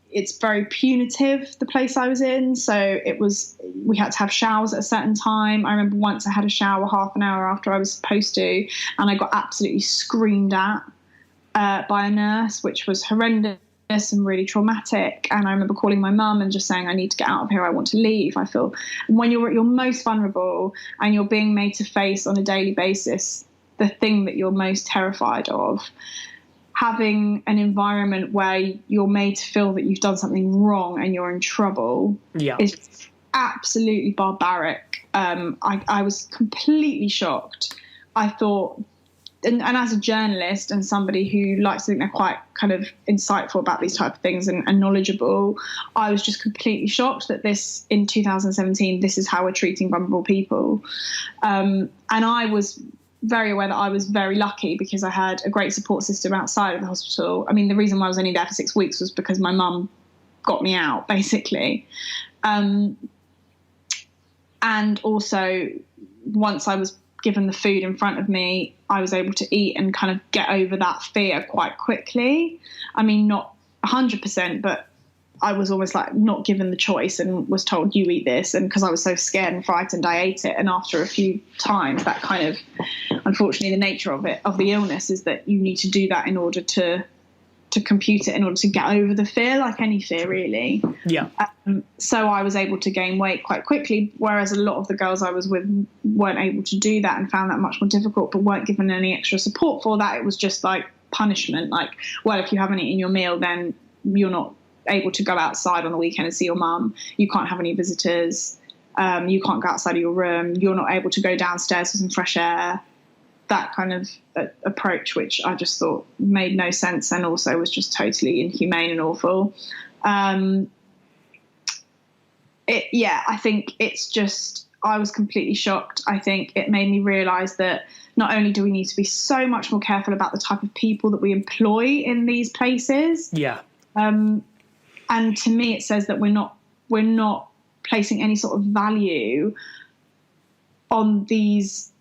It's very punitive, the place I was in. So we had to have showers at a certain time. I remember once I had a shower half an hour after I was supposed to, and I got absolutely screamed at by a nurse, which was horrendous and really traumatic. And I remember calling my mum and just saying, I need to get out of here. I want to leave. I feel when you're at your most vulnerable and you're being made to face on a daily basis the thing that you're most terrified of, having an environment where you're made to feel that you've done something wrong and you're in trouble is absolutely barbaric. I was completely shocked. I thought, and as a journalist and somebody who likes to think they're quite kind of insightful about these type of things and knowledgeable, I was just completely shocked that in 2017, this is how we're treating vulnerable people. And I was very aware that I was very lucky because I had a great support system outside of the hospital. I mean, the reason why I was only there for 6 weeks was because my mum got me out, basically. And also, once I was given the food in front of me, I was able to eat and kind of get over that fear quite quickly. I mean, not 100%, but I was almost like not given the choice and was told, you eat this. And because I was so scared and frightened, I ate it. And after a few times, that kind of, unfortunately, the nature of the illness is that you need to do that in order to compute it, in order to get over the fear, like any fear, really. Yeah. So I was able to gain weight quite quickly, whereas a lot of the girls I was with weren't able to do that and found that much more difficult, but weren't given any extra support for that. It was just like punishment. Like, well, if you haven't eaten your meal, then you're not able to go outside on the weekend and see your mum. You can't have any visitors. You can't go outside of your room. You're not able to go downstairs for some fresh air. That kind of approach, which I just thought made no sense and also was just totally inhumane and awful. I think it's just, I was completely shocked. I think it made me realise that not only do we need to be so much more careful about the type of people that we employ in these places. Yeah. And to me, it says that we're not placing any sort of value on these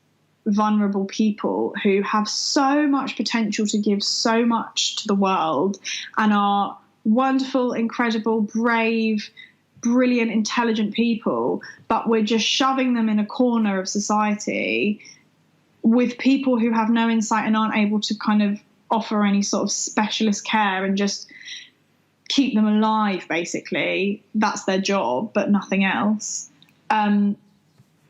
vulnerable people who have so much potential to give so much to the world and are wonderful, incredible, brave, brilliant, intelligent people, but we're just shoving them in a corner of society with people who have no insight and aren't able to kind of offer any sort of specialist care and just keep them alive, basically. That's their job, but nothing else. And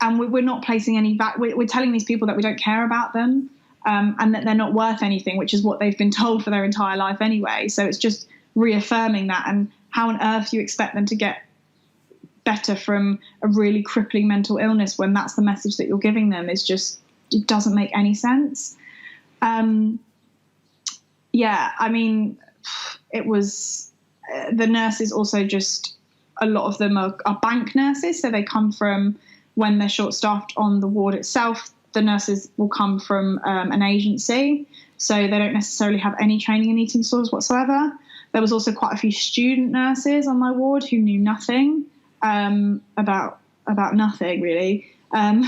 we're not placing any we're telling these people that we don't care about them, and that they're not worth anything, which is what they've been told for their entire life anyway. So it's just reaffirming that. And how on earth do you expect them to get better from a really crippling mental illness when that's the message that you're giving them? Is just, it doesn't make any sense. Yeah, I mean, it was the nurses also just, a lot of them are bank nurses. So they come from, when they're short-staffed on the ward itself, the nurses will come from an agency. So they don't necessarily have any training in eating disorders whatsoever. There was also quite a few student nurses on my ward who knew nothing about nothing, really. And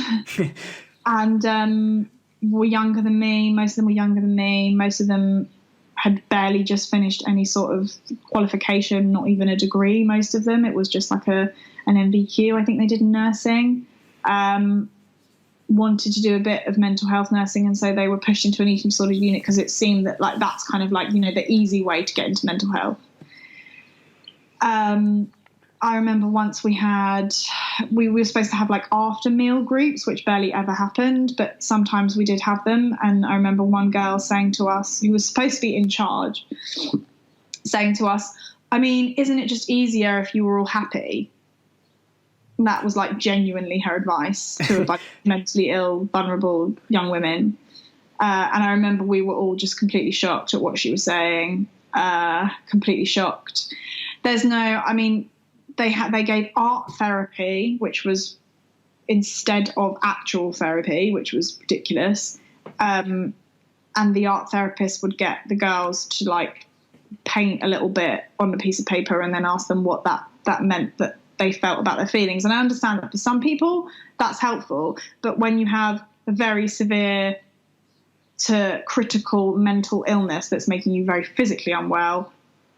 were younger than me. Most of them were younger than me. Most of them had barely just finished any sort of qualification, not even a degree, most of them. It was just like an NVQ, I think they did in nursing. Wanted to do a bit of mental health nursing, and so they were pushed into an eating disorder unit because it seemed that like that's kind of like, you know, the easy way to get into mental health. I remember once we were supposed to have like after meal groups, which barely ever happened, but sometimes we did have them. And I remember one girl saying to us, who was supposed to be in charge, saying to us, I mean, isn't it just easier if you were all happy? And that was like genuinely her advice to like mentally ill, vulnerable young women. And I remember we were all just completely shocked at what she was saying, completely shocked. They gave art therapy, which was instead of actual therapy, which was ridiculous. And the art therapist would get the girls to like paint a little bit on a piece of paper and then ask them what that meant that they felt about their feelings. And I understand that for some people that's helpful, but when you have a very severe to critical mental illness that's making you very physically unwell,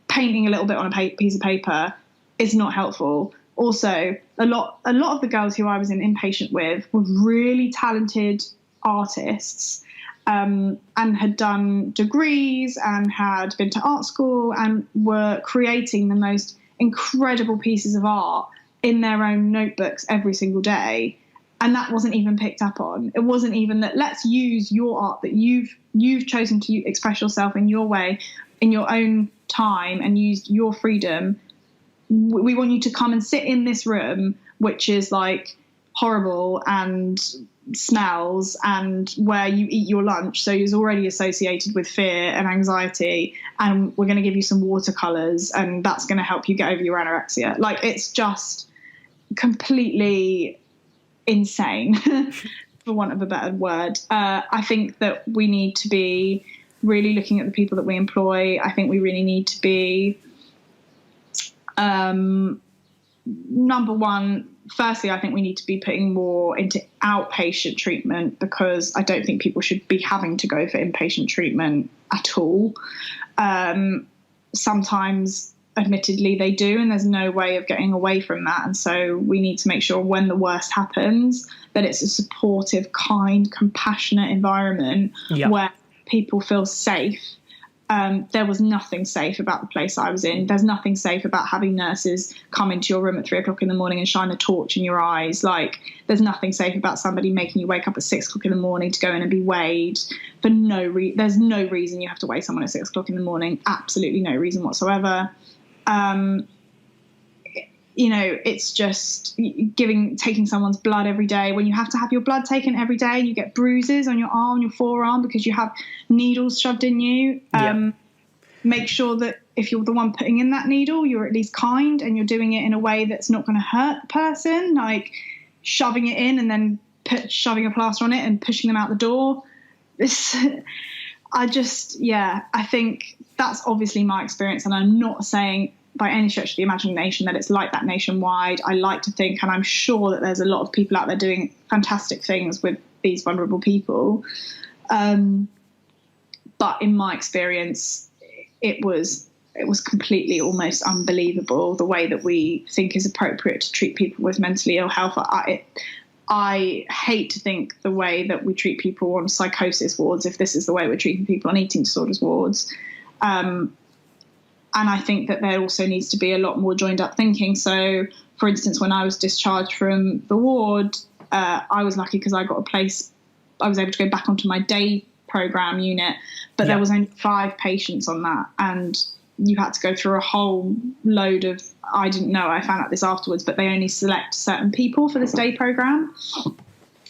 painting a little bit on a piece of paper is not helpful. Also, a lot of the girls who I was in inpatient with were really talented artists, and had done degrees and had been to art school and were creating the most incredible pieces of art in their own notebooks every single day. And that wasn't even picked up on. It wasn't even that, let's use your art that you've chosen to express yourself in your way, in your own time, and use your freedom. We want you to come and sit in this room, which is like horrible and smells, and where you eat your lunch, so it's already associated with fear and anxiety, and we're going to give you some watercolors and that's going to help you get over your anorexia. Like, it's just completely insane for want of a better word. I think that we need to be really looking at the people that we employ. I think we really need to be number one, firstly, I think we need to be putting more into outpatient treatment, because I don't think people should be having to go for inpatient treatment at all. Sometimes, admittedly, they do, and there's no way of getting away from that. And so we need to make sure when the worst happens that it's a supportive, kind, compassionate environment where people feel safe. There was nothing safe about the place I was in. There's nothing safe about having nurses come into your room at 3 o'clock in the morning and shine a torch in your eyes. Like, there's nothing safe about somebody making you wake up at 6 o'clock in the morning to go in and be weighed for no reason. There's no reason you have to weigh someone at 6 o'clock in the morning. Absolutely no reason whatsoever. It's just taking someone's blood every day. When you have to have your blood taken every day, you get bruises on your arm, your forearm, because you have needles shoved in you. Make sure that if you're the one putting in that needle, you're at least kind and you're doing it in a way that's not going to hurt the person, like shoving it in and then shoving a plaster on it and pushing them out the door. I think that's obviously my experience, and I'm not saying by any stretch of the imagination that it's like that nationwide. I like to think, and I'm sure that there's a lot of people out there doing fantastic things with these vulnerable people. But in my experience, it was it was completely almost unbelievable the way that we think is appropriate to treat people with mentally ill health. I hate to think the way that we treat people on psychosis wards, if this is the way we're treating people on eating disorders wards. And I think that there also needs to be a lot more joined up thinking. So, for instance, when I was discharged from the ward, I was lucky because I got a place. I was able to go back onto my day program unit, but there was only 5 patients on that. And you had to go through a whole load of, I didn't know, I found out this afterwards, but they only select certain people for this day program.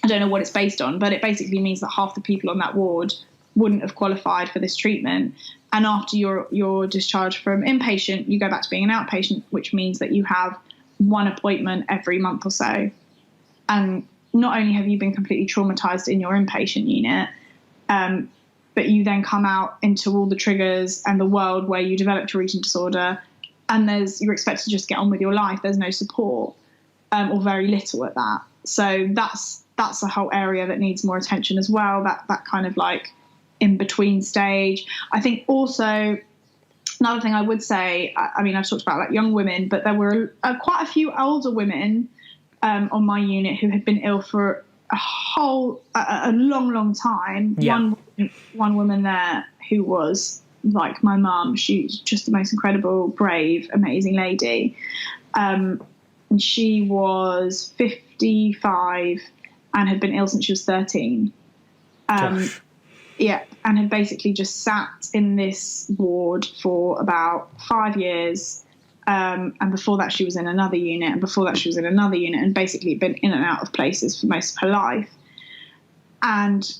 I don't know what it's based on, but it basically means that half the people on that ward wouldn't have qualified for this treatment. And after you're discharged from inpatient, you go back to being an outpatient, which means that you have 1 appointment every month or so. And not only have you been completely traumatized in your inpatient unit, but you then come out into all the triggers and the world where you developed your eating disorder, and you're expected to just get on with your life. There's no support, or very little at that. So that's a whole area that needs more attention as well. That kind of like in between stage. I think also another thing I would say, I mean, I've talked about like young women, but there were quite a few older women on my unit who had been ill for a long time. Yeah. One woman there who was like my mum. She's just the most incredible, brave, amazing lady. And she was 55 and had been ill since she was 13. Yeah, and had basically just sat in this ward for about 5 years. And before that, she was in another unit, and before that, she was in another unit, and basically been in and out of places for most of her life. And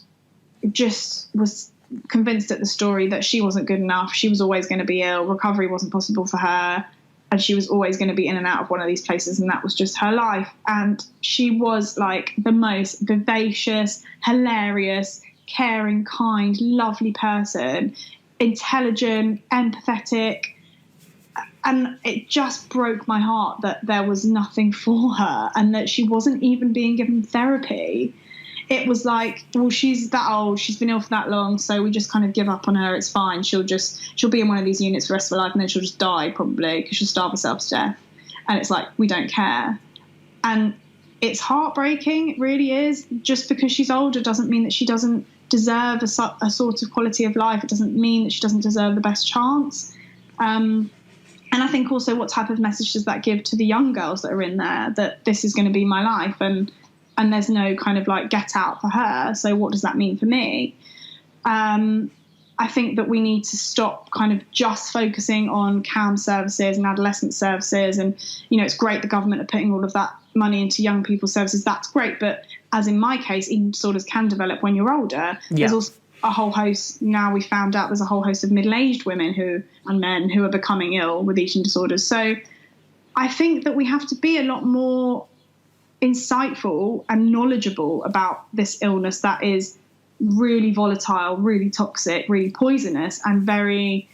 just was convinced at the story that she wasn't good enough. She was always going to be ill. Recovery wasn't possible for her. And she was always going to be in and out of one of these places, and that was just her life. And she was like the most vivacious, hilarious, caring, kind, lovely person, intelligent, empathetic. And it just broke my heart that there was nothing for her and that she wasn't even being given therapy. It was like, well, she's that old, she's been ill for that long, so we just kind of give up on her. It's fine. She'll be in one of these units for the rest of her life, and then she'll just die probably because she'll starve herself to death. And it's like, we don't care. And it's heartbreaking. It really is. Just because she's older doesn't mean that she doesn't deserve a sort of quality of life. It doesn't mean that she doesn't deserve the best chance. And I think also, what type of message does that give to the young girls that are in there, that this is going to be my life and there's no kind of like get out for her. So what does that mean for me? I think that we need to stop kind of just focusing on CAM services and adolescent services. And, you know, it's great the government are putting all of that money into young people's services. That's great. But as in my case, eating disorders can develop when you're older. Yeah. There's also a whole host, now we found out there's a whole host of middle-aged women and men who are becoming ill with eating disorders. So I think that we have to be a lot more insightful and knowledgeable about this illness that is really volatile, really toxic, really poisonous, and very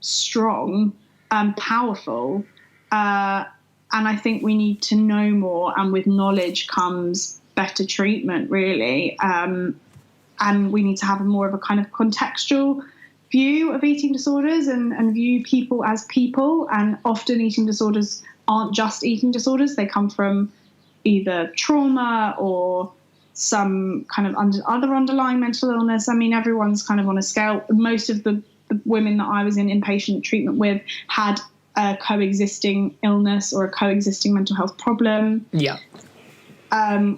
strong and powerful. And I think we need to know more, and with knowledge comes better treatment, really. And we need to have more of a kind of contextual view of eating disorders and view people as people. And often eating disorders aren't just eating disorders. They come from either trauma or some kind of other underlying mental illness. I mean, everyone's kind of on a scale. Most of the women that I was in inpatient treatment with had a coexisting illness or a coexisting mental health problem. Yeah.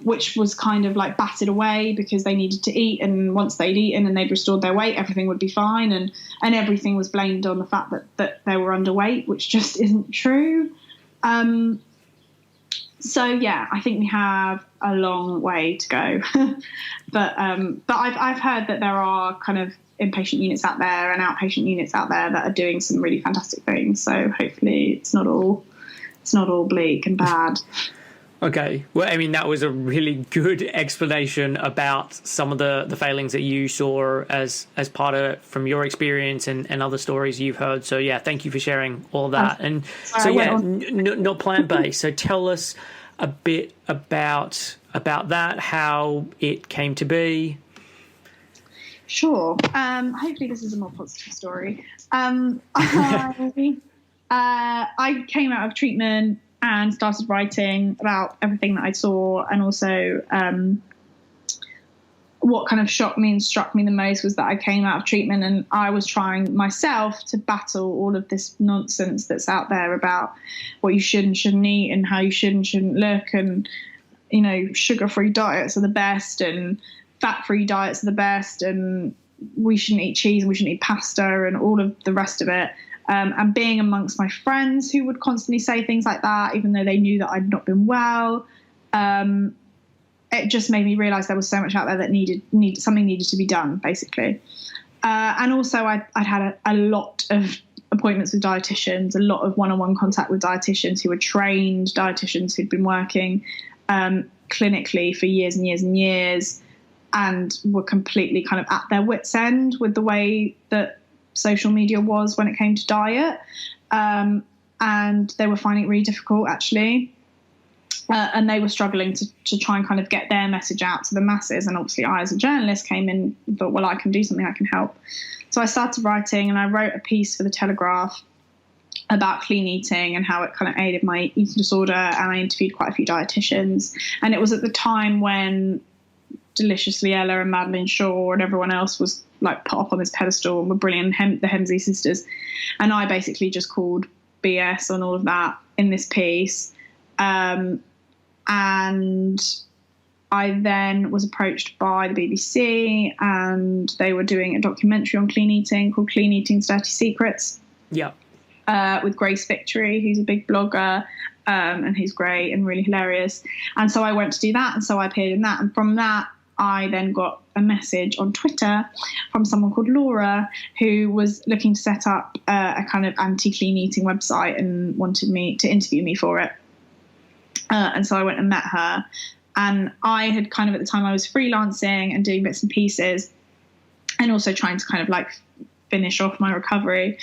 Which was kind of like battered away because they needed to eat, and once they'd eaten and they'd restored their weight, everything would be fine, and everything was blamed on the fact that they were underweight, which just isn't true. So yeah, I think we have a long way to go, but I've heard that there are kind of inpatient units out there and outpatient units out there that are doing some really fantastic things. So hopefully it's not all bleak and bad. Okay. Well, I mean, that was a really good explanation about some of the failings that you saw as part of from your experience and other stories you've heard. So, yeah, thank you for sharing all that. And so, yeah, not plant-based. So tell us a bit about that, how it came to be. Sure. Hopefully this is a more positive story. I came out of treatment and started writing about everything that I saw, and also what kind of shocked me and struck me the most was that I came out of treatment and I was trying myself to battle all of this nonsense that's out there about what you should and shouldn't eat and how you should and shouldn't look, and sugar-free diets are the best and fat-free diets are the best, and we shouldn't eat cheese and we shouldn't eat pasta and all of the rest of it. And being amongst my friends who would constantly say things like that, even though they knew that I'd not been well, it just made me realise there was so much out there that something needed to be done, basically. And also I'd had a lot of appointments with dietitians, a lot of one-on-one contact with dietitians who were trained dietitians who'd been working clinically for years and years and years, and were completely kind of at their wits' end with the way that social media was when it came to diet. And they were finding it really difficult, actually. And they were struggling to try and kind of get their message out to the masses. And obviously I, as a journalist, came in and thought, well, I can do something, I can help. So I started writing, and I wrote a piece for the Telegraph about clean eating and how it kind of aided my eating disorder. And I interviewed quite a few dietitians. And it was at the time when Deliciously Ella and Madeline Shaw and everyone else was like put up on this pedestal and were brilliant, the Hemsley sisters. And I basically just called BS on all of that in this piece. And I then was approached by the BBC, and they were doing a documentary on clean eating called Clean Eating's Dirty Secrets. Yeah. With Grace Victory, who's a big blogger, and who's great and really hilarious. And so I went to do that, and so I appeared in that. And from that, I then got a message on Twitter from someone called Laura, who was looking to set up a kind of anti-clean eating website and wanted me to interview me for it. And so I went and met her. And I had kind of, at the time, I was freelancing and doing bits and pieces, and also trying to kind of like finish off my recovery.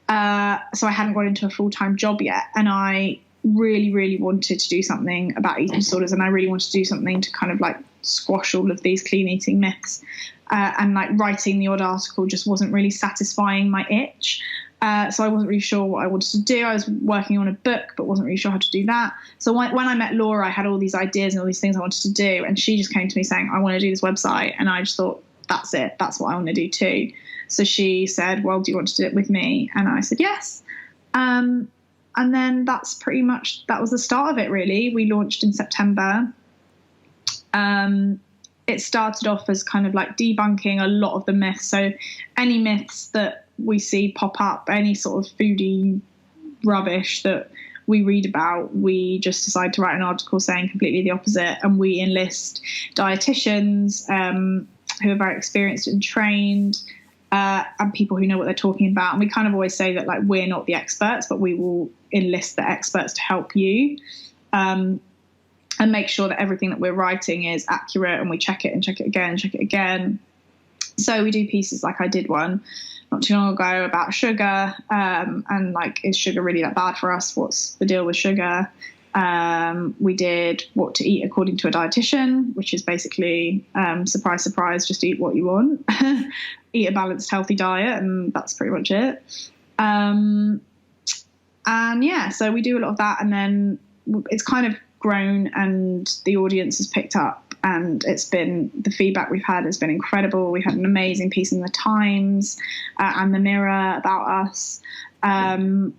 So I hadn't got into a full-time job yet. And I really, really wanted to do something about eating disorders. And I really wanted to do something to kind of like squash all of these clean eating myths. And like writing the odd article just wasn't really satisfying my itch. So I wasn't really sure what I wanted to do. I was working on a book, but wasn't really sure how to do that. So when I met Laura, I had all these ideas and all these things I wanted to do. And she just came to me saying, I want to do this website. And I just thought, that's it. That's what I want to do too. So she said, well, do you want to do it with me? And I said, yes. And then that was the start of it, really. We launched in September. It started off as kind of like debunking a lot of the myths. So any myths that we see pop up, any sort of foodie rubbish that we read about, we just decide to write an article saying completely the opposite. And we enlist dietitians who are very experienced and trained, and people who know what they're talking about. And we kind of always say that like we're not the experts, but we will enlist the experts to help you. And make sure that everything that we're writing is accurate, and we check it and check it again and check it again. So we do pieces like I did one not too long ago about sugar, and like, is sugar really that bad for us? What's the deal with sugar? We did what to eat according to a dietitian, which is basically, surprise, surprise, just eat what you want. Eat a balanced, healthy diet, and that's pretty much it. And yeah, so we do a lot of that, and then it's kind of grown and the audience has picked up, and the feedback we've had has been incredible. We had an amazing piece in the Times and the Mirror about us, and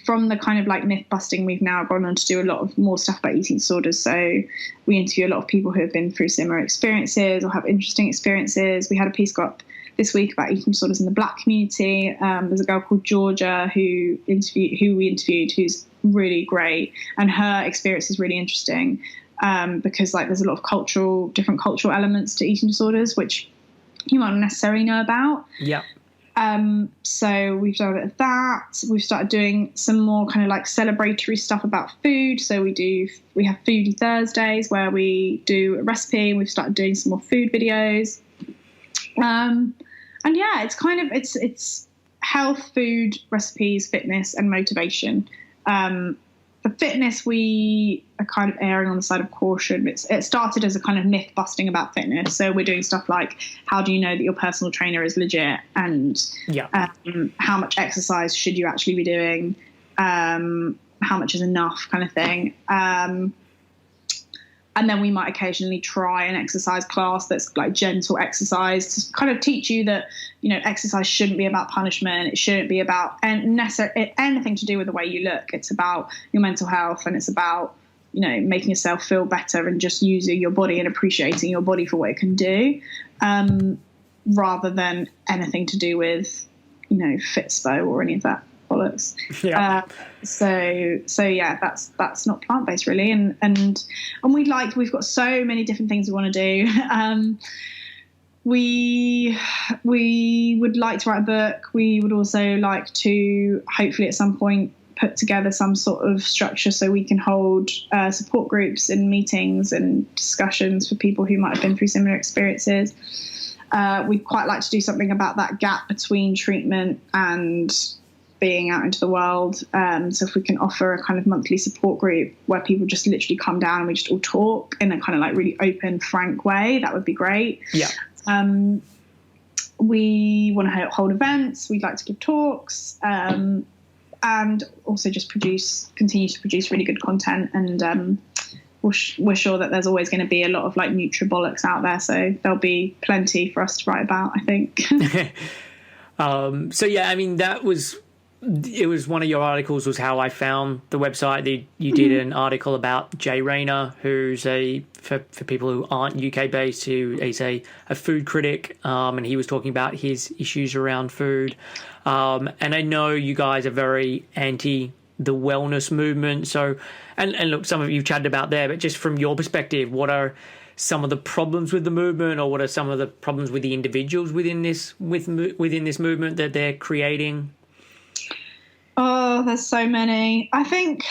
from the kind of like myth busting, we've now gone on to do a lot of more stuff about eating disorders. So we interview a lot of people who have been through similar experiences or have interesting experiences. We had a piece go up this week about eating disorders in the Black community. There's a girl called Georgia who we interviewed, who's really great, and her experience is really interesting, because like there's a lot of different cultural elements to eating disorders which you might not necessarily know about. Yeah. So we've done a bit of that. We've started doing some more kind of like celebratory stuff about food. So we have Foodie Thursdays where we do a recipe, and we've started doing some more food videos. And yeah, it's kind of, it's health, food, recipes, fitness, and motivation, for fitness, we are kind of erring on the side of caution. It started as a kind of myth busting about fitness. So we're doing stuff like, how do you know that your personal trainer is legit? And how much exercise should you actually be doing? How much is enough, kind of thing. And then we might occasionally try an exercise class that's like gentle exercise to kind of teach you that, you know, exercise shouldn't be about punishment. It shouldn't be about anything to do with the way you look. It's about your mental health, and it's about, you know, making yourself feel better and just using your body and appreciating your body for what it can do, rather than anything to do with, you know, Fitspo or any of that bollocks. So yeah, that's not plant-based really, and we've got so many different things we want to do. We would like to write a book. We would also like to hopefully at some point put together some sort of structure so we can hold support groups and meetings and discussions for people who might have been through similar experiences. We'd quite like to do something about that gap between treatment and being out into the world. So if we can offer a kind of monthly support group where people just literally come down and we just all talk in a kind of like really open, frank way, that would be great. Yeah. We want to hold events. We'd like to give talks, and also just continue to produce really good content. And we're sure that there's always going to be a lot of like nutribolics out there. So there'll be plenty for us to write about, I think. So yeah, I mean, it was one of your articles was how I found the website. You did an article about Jay Rayner, who's for people who aren't UK based, who is a food critic, and he was talking about his issues around food. And I know you guys are very anti the wellness movement. So, and look, some of you've chatted about there, but just from your perspective, what are some of the problems with the movement, or what are some of the problems with the individuals within this movement that they're creating? Oh, there's so many. I think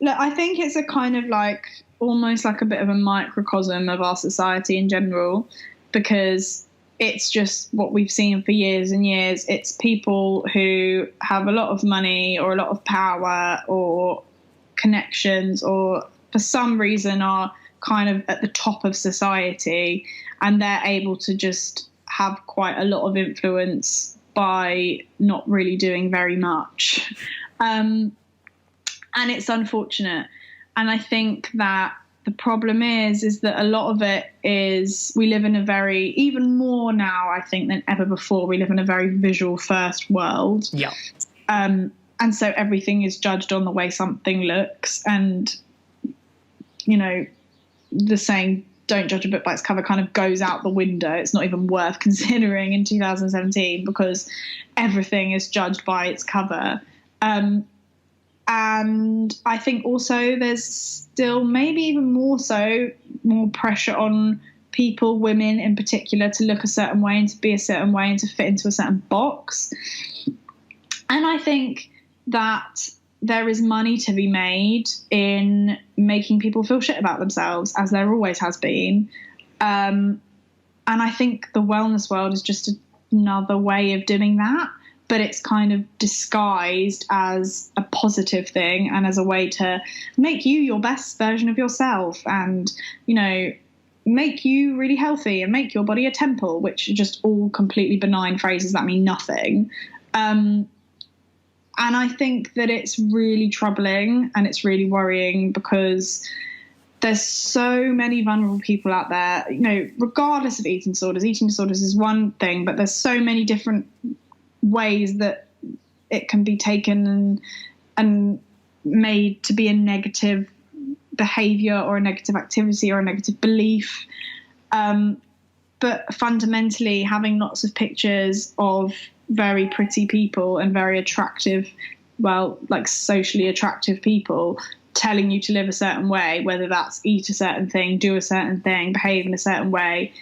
it's a kind of like almost like a bit of a microcosm of our society in general, because it's just what we've seen for years and years. It's people who have a lot of money or a lot of power or connections, or for some reason are kind of at the top of society, and they're able to just have quite a lot of influence by not really doing very much. And it's unfortunate. And I think that the problem is that a lot of it is we live in a very, even more now, I think, than ever before, we live in a very visual first world. Yeah. And so everything is judged on the way something looks. And, you know, the saying, don't judge a book by its cover, kind of goes out the window. It's not even worth considering in 2017, because everything is judged by its cover. And I think also there's still maybe even more pressure on people, women in particular, to look a certain way and to be a certain way and to fit into a certain box. And I think that there is money to be made in making people feel shit about themselves, as there always has been. And I think the wellness world is just another way of doing that, but it's kind of disguised as a positive thing and as a way to make you your best version of yourself and, you know, make you really healthy and make your body a temple, which are just all completely benign phrases that mean nothing. And I think that it's really troubling and it's really worrying, because there's so many vulnerable people out there, you know, regardless of eating disorders. Eating disorders is one thing, but there's so many different ways that it can be taken and made to be a negative behavior or a negative activity or a negative belief. But fundamentally, having lots of pictures of very pretty people and very attractive, well, like socially attractive people telling you to live a certain way, whether that's eat a certain thing, do a certain thing, behave in a certain way,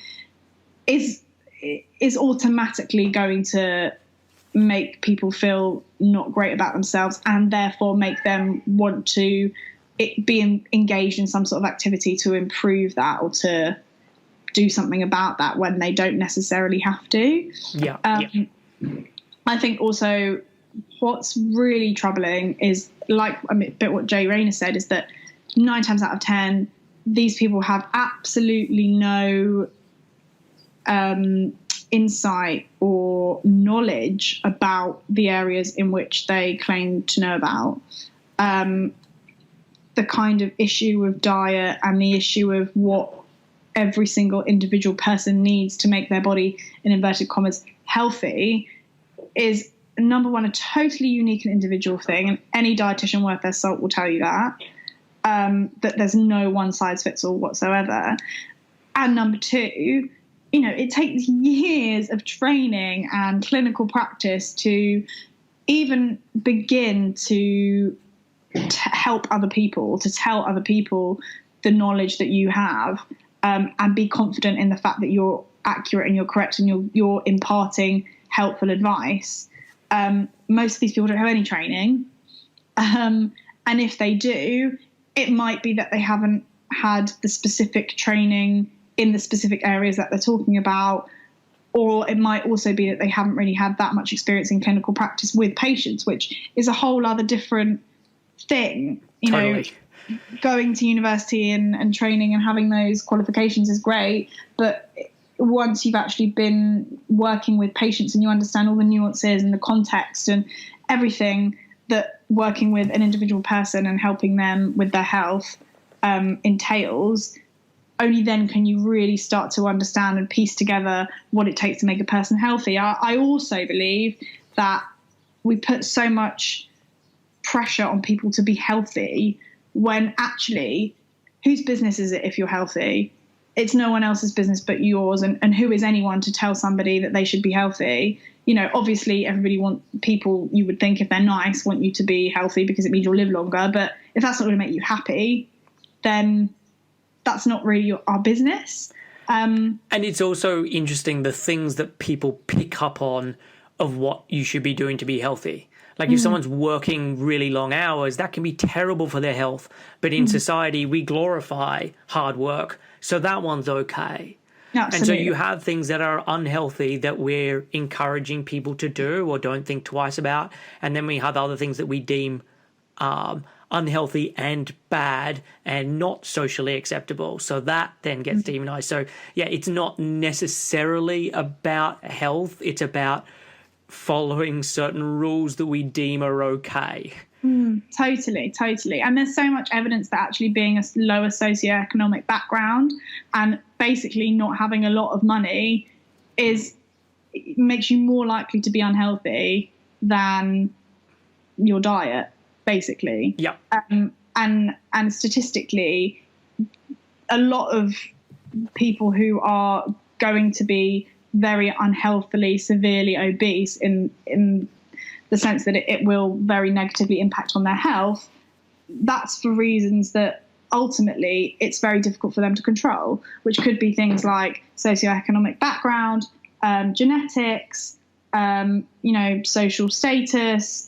is automatically going to make people feel not great about themselves, and therefore make them want to be engaged in some sort of activity to improve that or to do something about that when they don't necessarily have to. Yeah. I think also what's really troubling is but what Jay Rayner said is that 9 times out of 10, these people have absolutely no insight or knowledge about the areas in which they claim to know about. The kind of issue with diet and the issue of what every single individual person needs to make their body, in inverted commas, healthy is, number one, a totally unique and individual thing. And any dietitian worth their salt will tell you that there's no one size fits all whatsoever. And number two, it takes years of training and clinical practice to even begin to help other people, to tell other people the knowledge that you have, and be confident in the fact that you're accurate and you're correct and you're imparting helpful advice. Most of these people don't have any training. And if they do, it might be that they haven't had the specific training in the specific areas that they're talking about, or it might also be that they haven't really had that much experience in clinical practice with patients, which is a whole other different thing. Totally. Going to university and training and having those qualifications is great, but once you've actually been working with patients and you understand all the nuances and the context and everything that working with an individual person and helping them with their health entails, only then can you really start to understand and piece together what it takes to make a person healthy. I also believe that we put so much pressure on people to be healthy when actually, whose business is it if you're healthy? It's no one else's business but yours. And who is anyone to tell somebody that they should be healthy? Obviously people, you would think if they're nice, want you to be healthy because it means you'll live longer. But if that's not going to make you happy, then that's not really our business. And it's also interesting the things that people pick up on of what you should be doing to be healthy. Like if someone's working really long hours, that can be terrible for their health. But in society, we glorify hard work. So that one's okay. Absolutely. And so you have things that are unhealthy that we're encouraging people to do or don't think twice about. And then we have other things that we deem unhealthy and bad and not socially acceptable. So that then gets demonized. So, yeah, it's not necessarily about health. It's about following certain rules that we deem are okay. Totally. And there's so much evidence that actually being a lower socioeconomic background and basically not having a lot of money makes you more likely to be unhealthy than your diet, basically. Yeah. And statistically, a lot of people who are going to be very unhealthily, severely obese in the sense that it will very negatively impact on their health, that's for reasons that ultimately it's very difficult for them to control, which could be things like socioeconomic background, genetics, social status,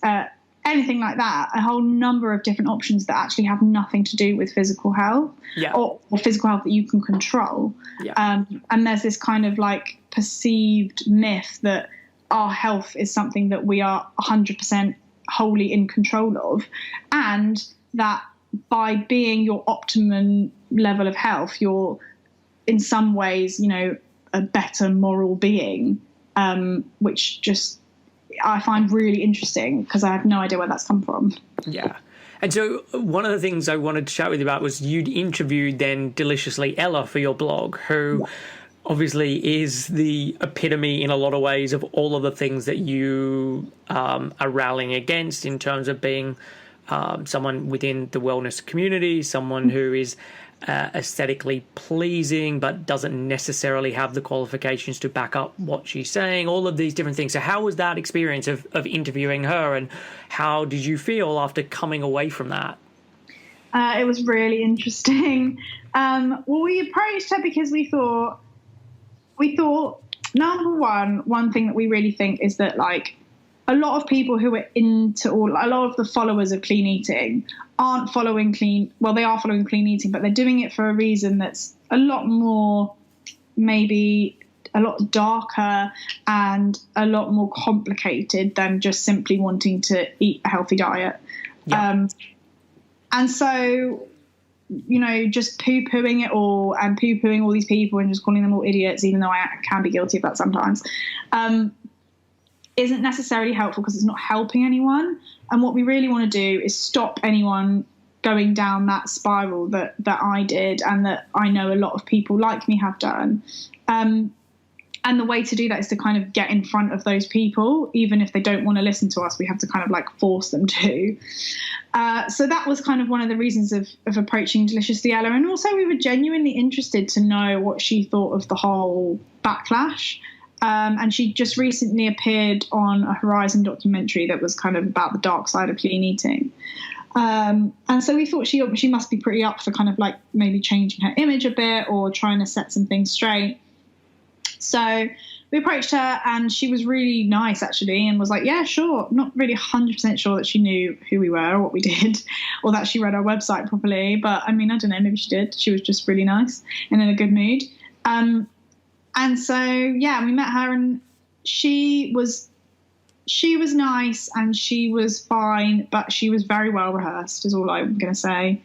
anything like that, a whole number of different options that actually have nothing to do with physical health or physical health that you can control. Yeah. And there's this kind of like perceived myth that our health is something that we are 100% wholly in control of, and that by being your optimum level of health, you're in some ways, a better moral being, which just I find really interesting because I have no idea where that's come from. Yeah. And so one of the things I wanted to chat with you about was you'd interviewed then Deliciously Ella for your blog, who obviously is the epitome in a lot of ways of all of the things that you are rallying against in terms of being someone within the wellness community, someone who is aesthetically pleasing but doesn't necessarily have the qualifications to back up what she's saying, all of these different things. So how was that experience of interviewing her, and how did you feel after coming away from that? It was really interesting. Well, we approached her because we thought number one thing that we really think is that like a lot of people who are a lot of the followers of clean eating aren't following they are following clean eating, but they're doing it for a reason that's a lot more, maybe a lot darker and a lot more complicated than just simply wanting to eat a healthy diet. Yeah. And so, just poo-pooing it all and poo-pooing all these people and just calling them all idiots, even though I can be guilty of that sometimes, isn't necessarily helpful because it's not helping anyone. And what we really want to do is stop anyone going down that spiral that I did and that I know a lot of people like me have done. And the way to do that is to kind of get in front of those people. Even if they don't want to listen to us, we have to kind of like force them to. So that was kind of one of the reasons of approaching Deliciously Ella. And also we were genuinely interested to know what she thought of the whole backlash. And she just recently appeared on a Horizon documentary that was kind of about the dark side of clean eating. And so we thought she must be pretty up for kind of like maybe changing her image a bit or trying to set some things straight. So we approached her and she was really nice actually and was like, yeah, sure. Not really 100% sure that she knew who we were or what we did or that she read our website properly. But I mean, I don't know, maybe she did. She was just really nice and in a good mood. And so, yeah, we met her and she was nice and she was fine, but she was very well rehearsed is all I'm going to say.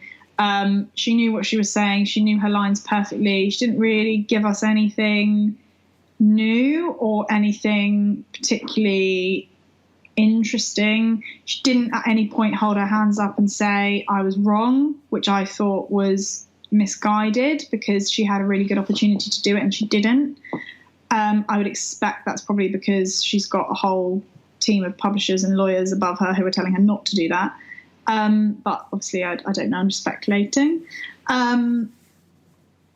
She knew what she was saying. She knew her lines perfectly. She didn't really give us anything new or anything particularly interesting. She didn't at any point hold her hands up and say I was wrong, which I thought was misguided because she had a really good opportunity to do it and she didn't. I would expect that's probably because she's got a whole team of publishers and lawyers above her who are telling her not to do that. But obviously I don't know, I'm just speculating.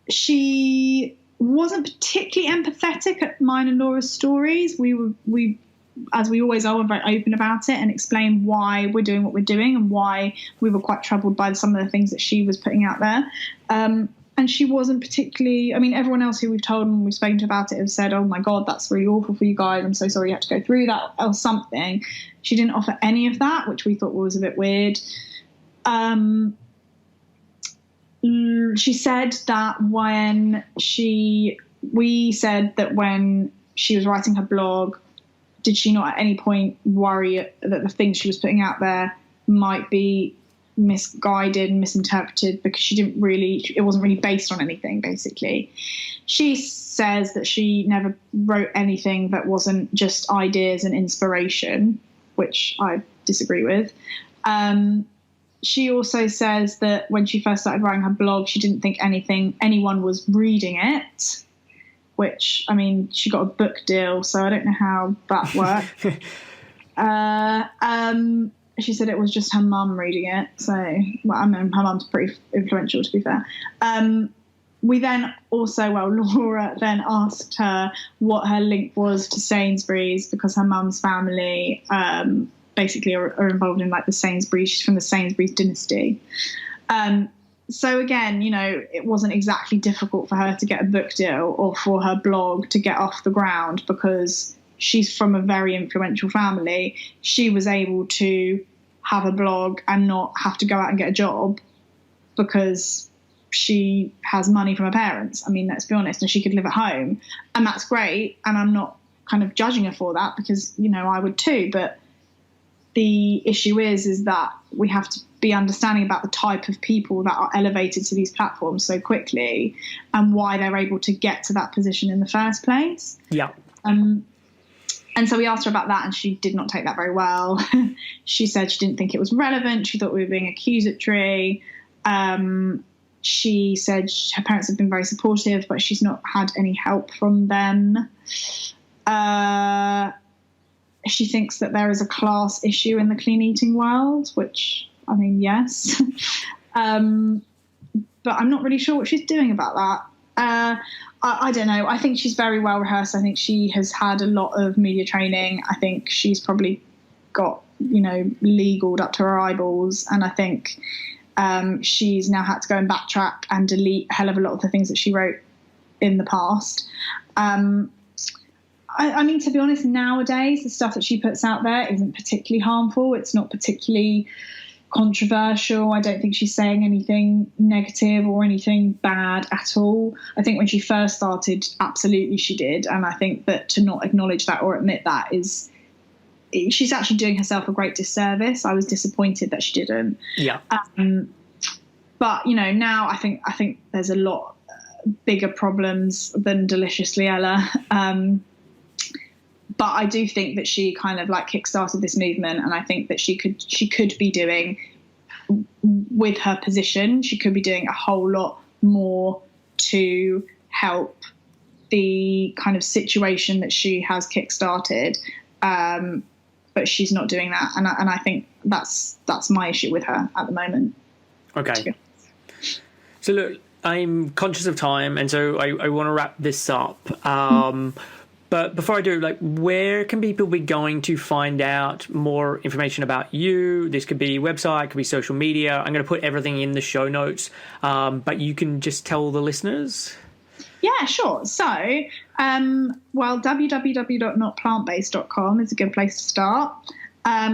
She wasn't particularly empathetic at mine and Laura's stories. We as we always are, we're very open about it and explain why we're doing what we're doing and why we were quite troubled by some of the things that she was putting out there. And she wasn't particularly, I mean, everyone else who we've told and we've spoken to about it have said, oh my God, that's really awful for you guys. I'm so sorry you had to go through that or something. She didn't offer any of that, which we thought was a bit weird. She said that we said that when she was writing her blog, did she not at any point worry that the things she was putting out there might be misguided and misinterpreted because it wasn't really based on anything, basically. She says that she never wrote anything that wasn't just ideas and inspiration, which I disagree with. She also says that when she first started writing her blog, she didn't think anyone was reading it, which, I mean, she got a book deal, so I don't know how that worked. She said it was just her mum reading it. So, well, I mean, her mum's pretty influential, to be fair. We then also, Laura then asked her what her link was to Sainsbury's because her mum's family basically are involved in like the Sainsbury's. She's from the Sainsbury's dynasty. So again, it wasn't exactly difficult for her to get a book deal or for her blog to get off the ground because she's from a very influential family. She was able to have a blog and not have to go out and get a job because she has money from her parents. I mean, let's be honest, and she could live at home, and that's great. And I'm not kind of judging her for that because, I would too. But the issue is that we have to be understanding about the type of people that are elevated to these platforms so quickly and why they're able to get to that position in the first place. Yeah. And so we asked her about that and she did not take that very well. She said she didn't think it was relevant. She thought we were being accusatory. She said her parents have been very supportive, but she's not had any help from them. She thinks that there is a class issue in the clean eating world, which, I mean, yes. But I'm not really sure what she's doing about that. I don't know. I think she's very well rehearsed. I think she has had a lot of media training. I think she's probably got, legaled up to her eyeballs. And I think she's now had to go and backtrack and delete a hell of a lot of the things that she wrote in the past. I mean, to be honest, nowadays, the stuff that she puts out there isn't particularly harmful. It's not particularly controversial. I don't think she's saying anything negative or anything bad at all. I think when she first started, absolutely she did. And I think that to not acknowledge that or admit that is she's actually doing herself a great disservice. I was disappointed that she didn't. Yeah. But now I think there's a lot bigger problems than Deliciously Ella. But I do think that she kind of like kickstarted this movement, and I think that she could be doing, with her position, she could be doing a whole lot more to help the kind of situation that she has kickstarted. But she's not doing that, and I think that's my issue with her at the moment. Okay. So look, I'm conscious of time, and so I want to wrap this up. But before I do, like, where can people be going to find out more information about you? This could be website, could be social media. I'm going to put everything in the show notes, but you can just tell the listeners. Yeah, sure. So, www.notplantbased.com is a good place to start.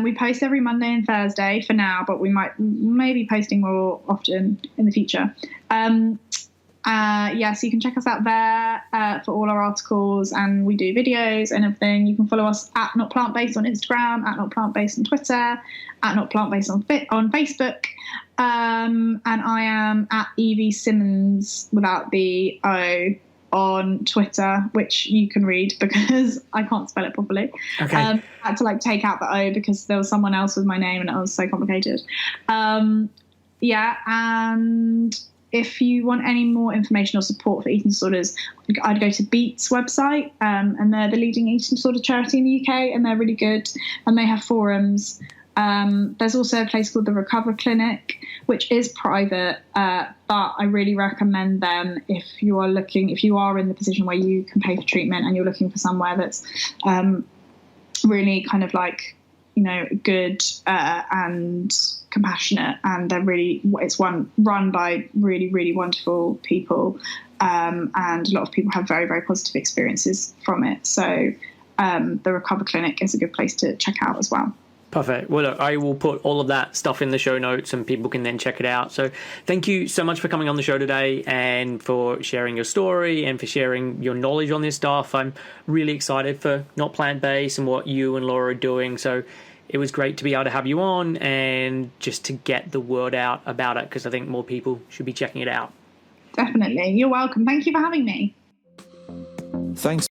We post every Monday and Thursday for now, but we might maybe posting more often in the future. So you can check us out there for all our articles, and we do videos and everything. You can follow us at Not Plant Based on Instagram, at Not Plant Based on Twitter, at Not Plant Based on Facebook, and I am at Eve Simmons without the O on Twitter, which you can read because I can't spell it properly. Okay. I had to take out the O because there was someone else with my name and it was so complicated. And if you want any more information or support for eating disorders, I'd go to Beat's website, and they're the leading eating disorder charity in the UK, and they're really good, and they have forums. There's also a place called the Recover Clinic, which is private, but I really recommend them if you are in the position where you can pay for treatment and you're looking for somewhere that's really kind of good and compassionate, and it's run by really, really wonderful people, and a lot of people have very, very positive experiences from it. So the Recover Clinic is a good place to check out as well. Perfect. Well, look, I will put all of that stuff in the show notes and people can then check it out. So thank you so much for coming on the show today and for sharing your story and for sharing your knowledge on this stuff. I'm really excited for Not Plant-Based and what you and Laura are doing. So it was great to be able to have you on and just to get the word out about it, because I think more people should be checking it out. Definitely. You're welcome. Thank you for having me. Thanks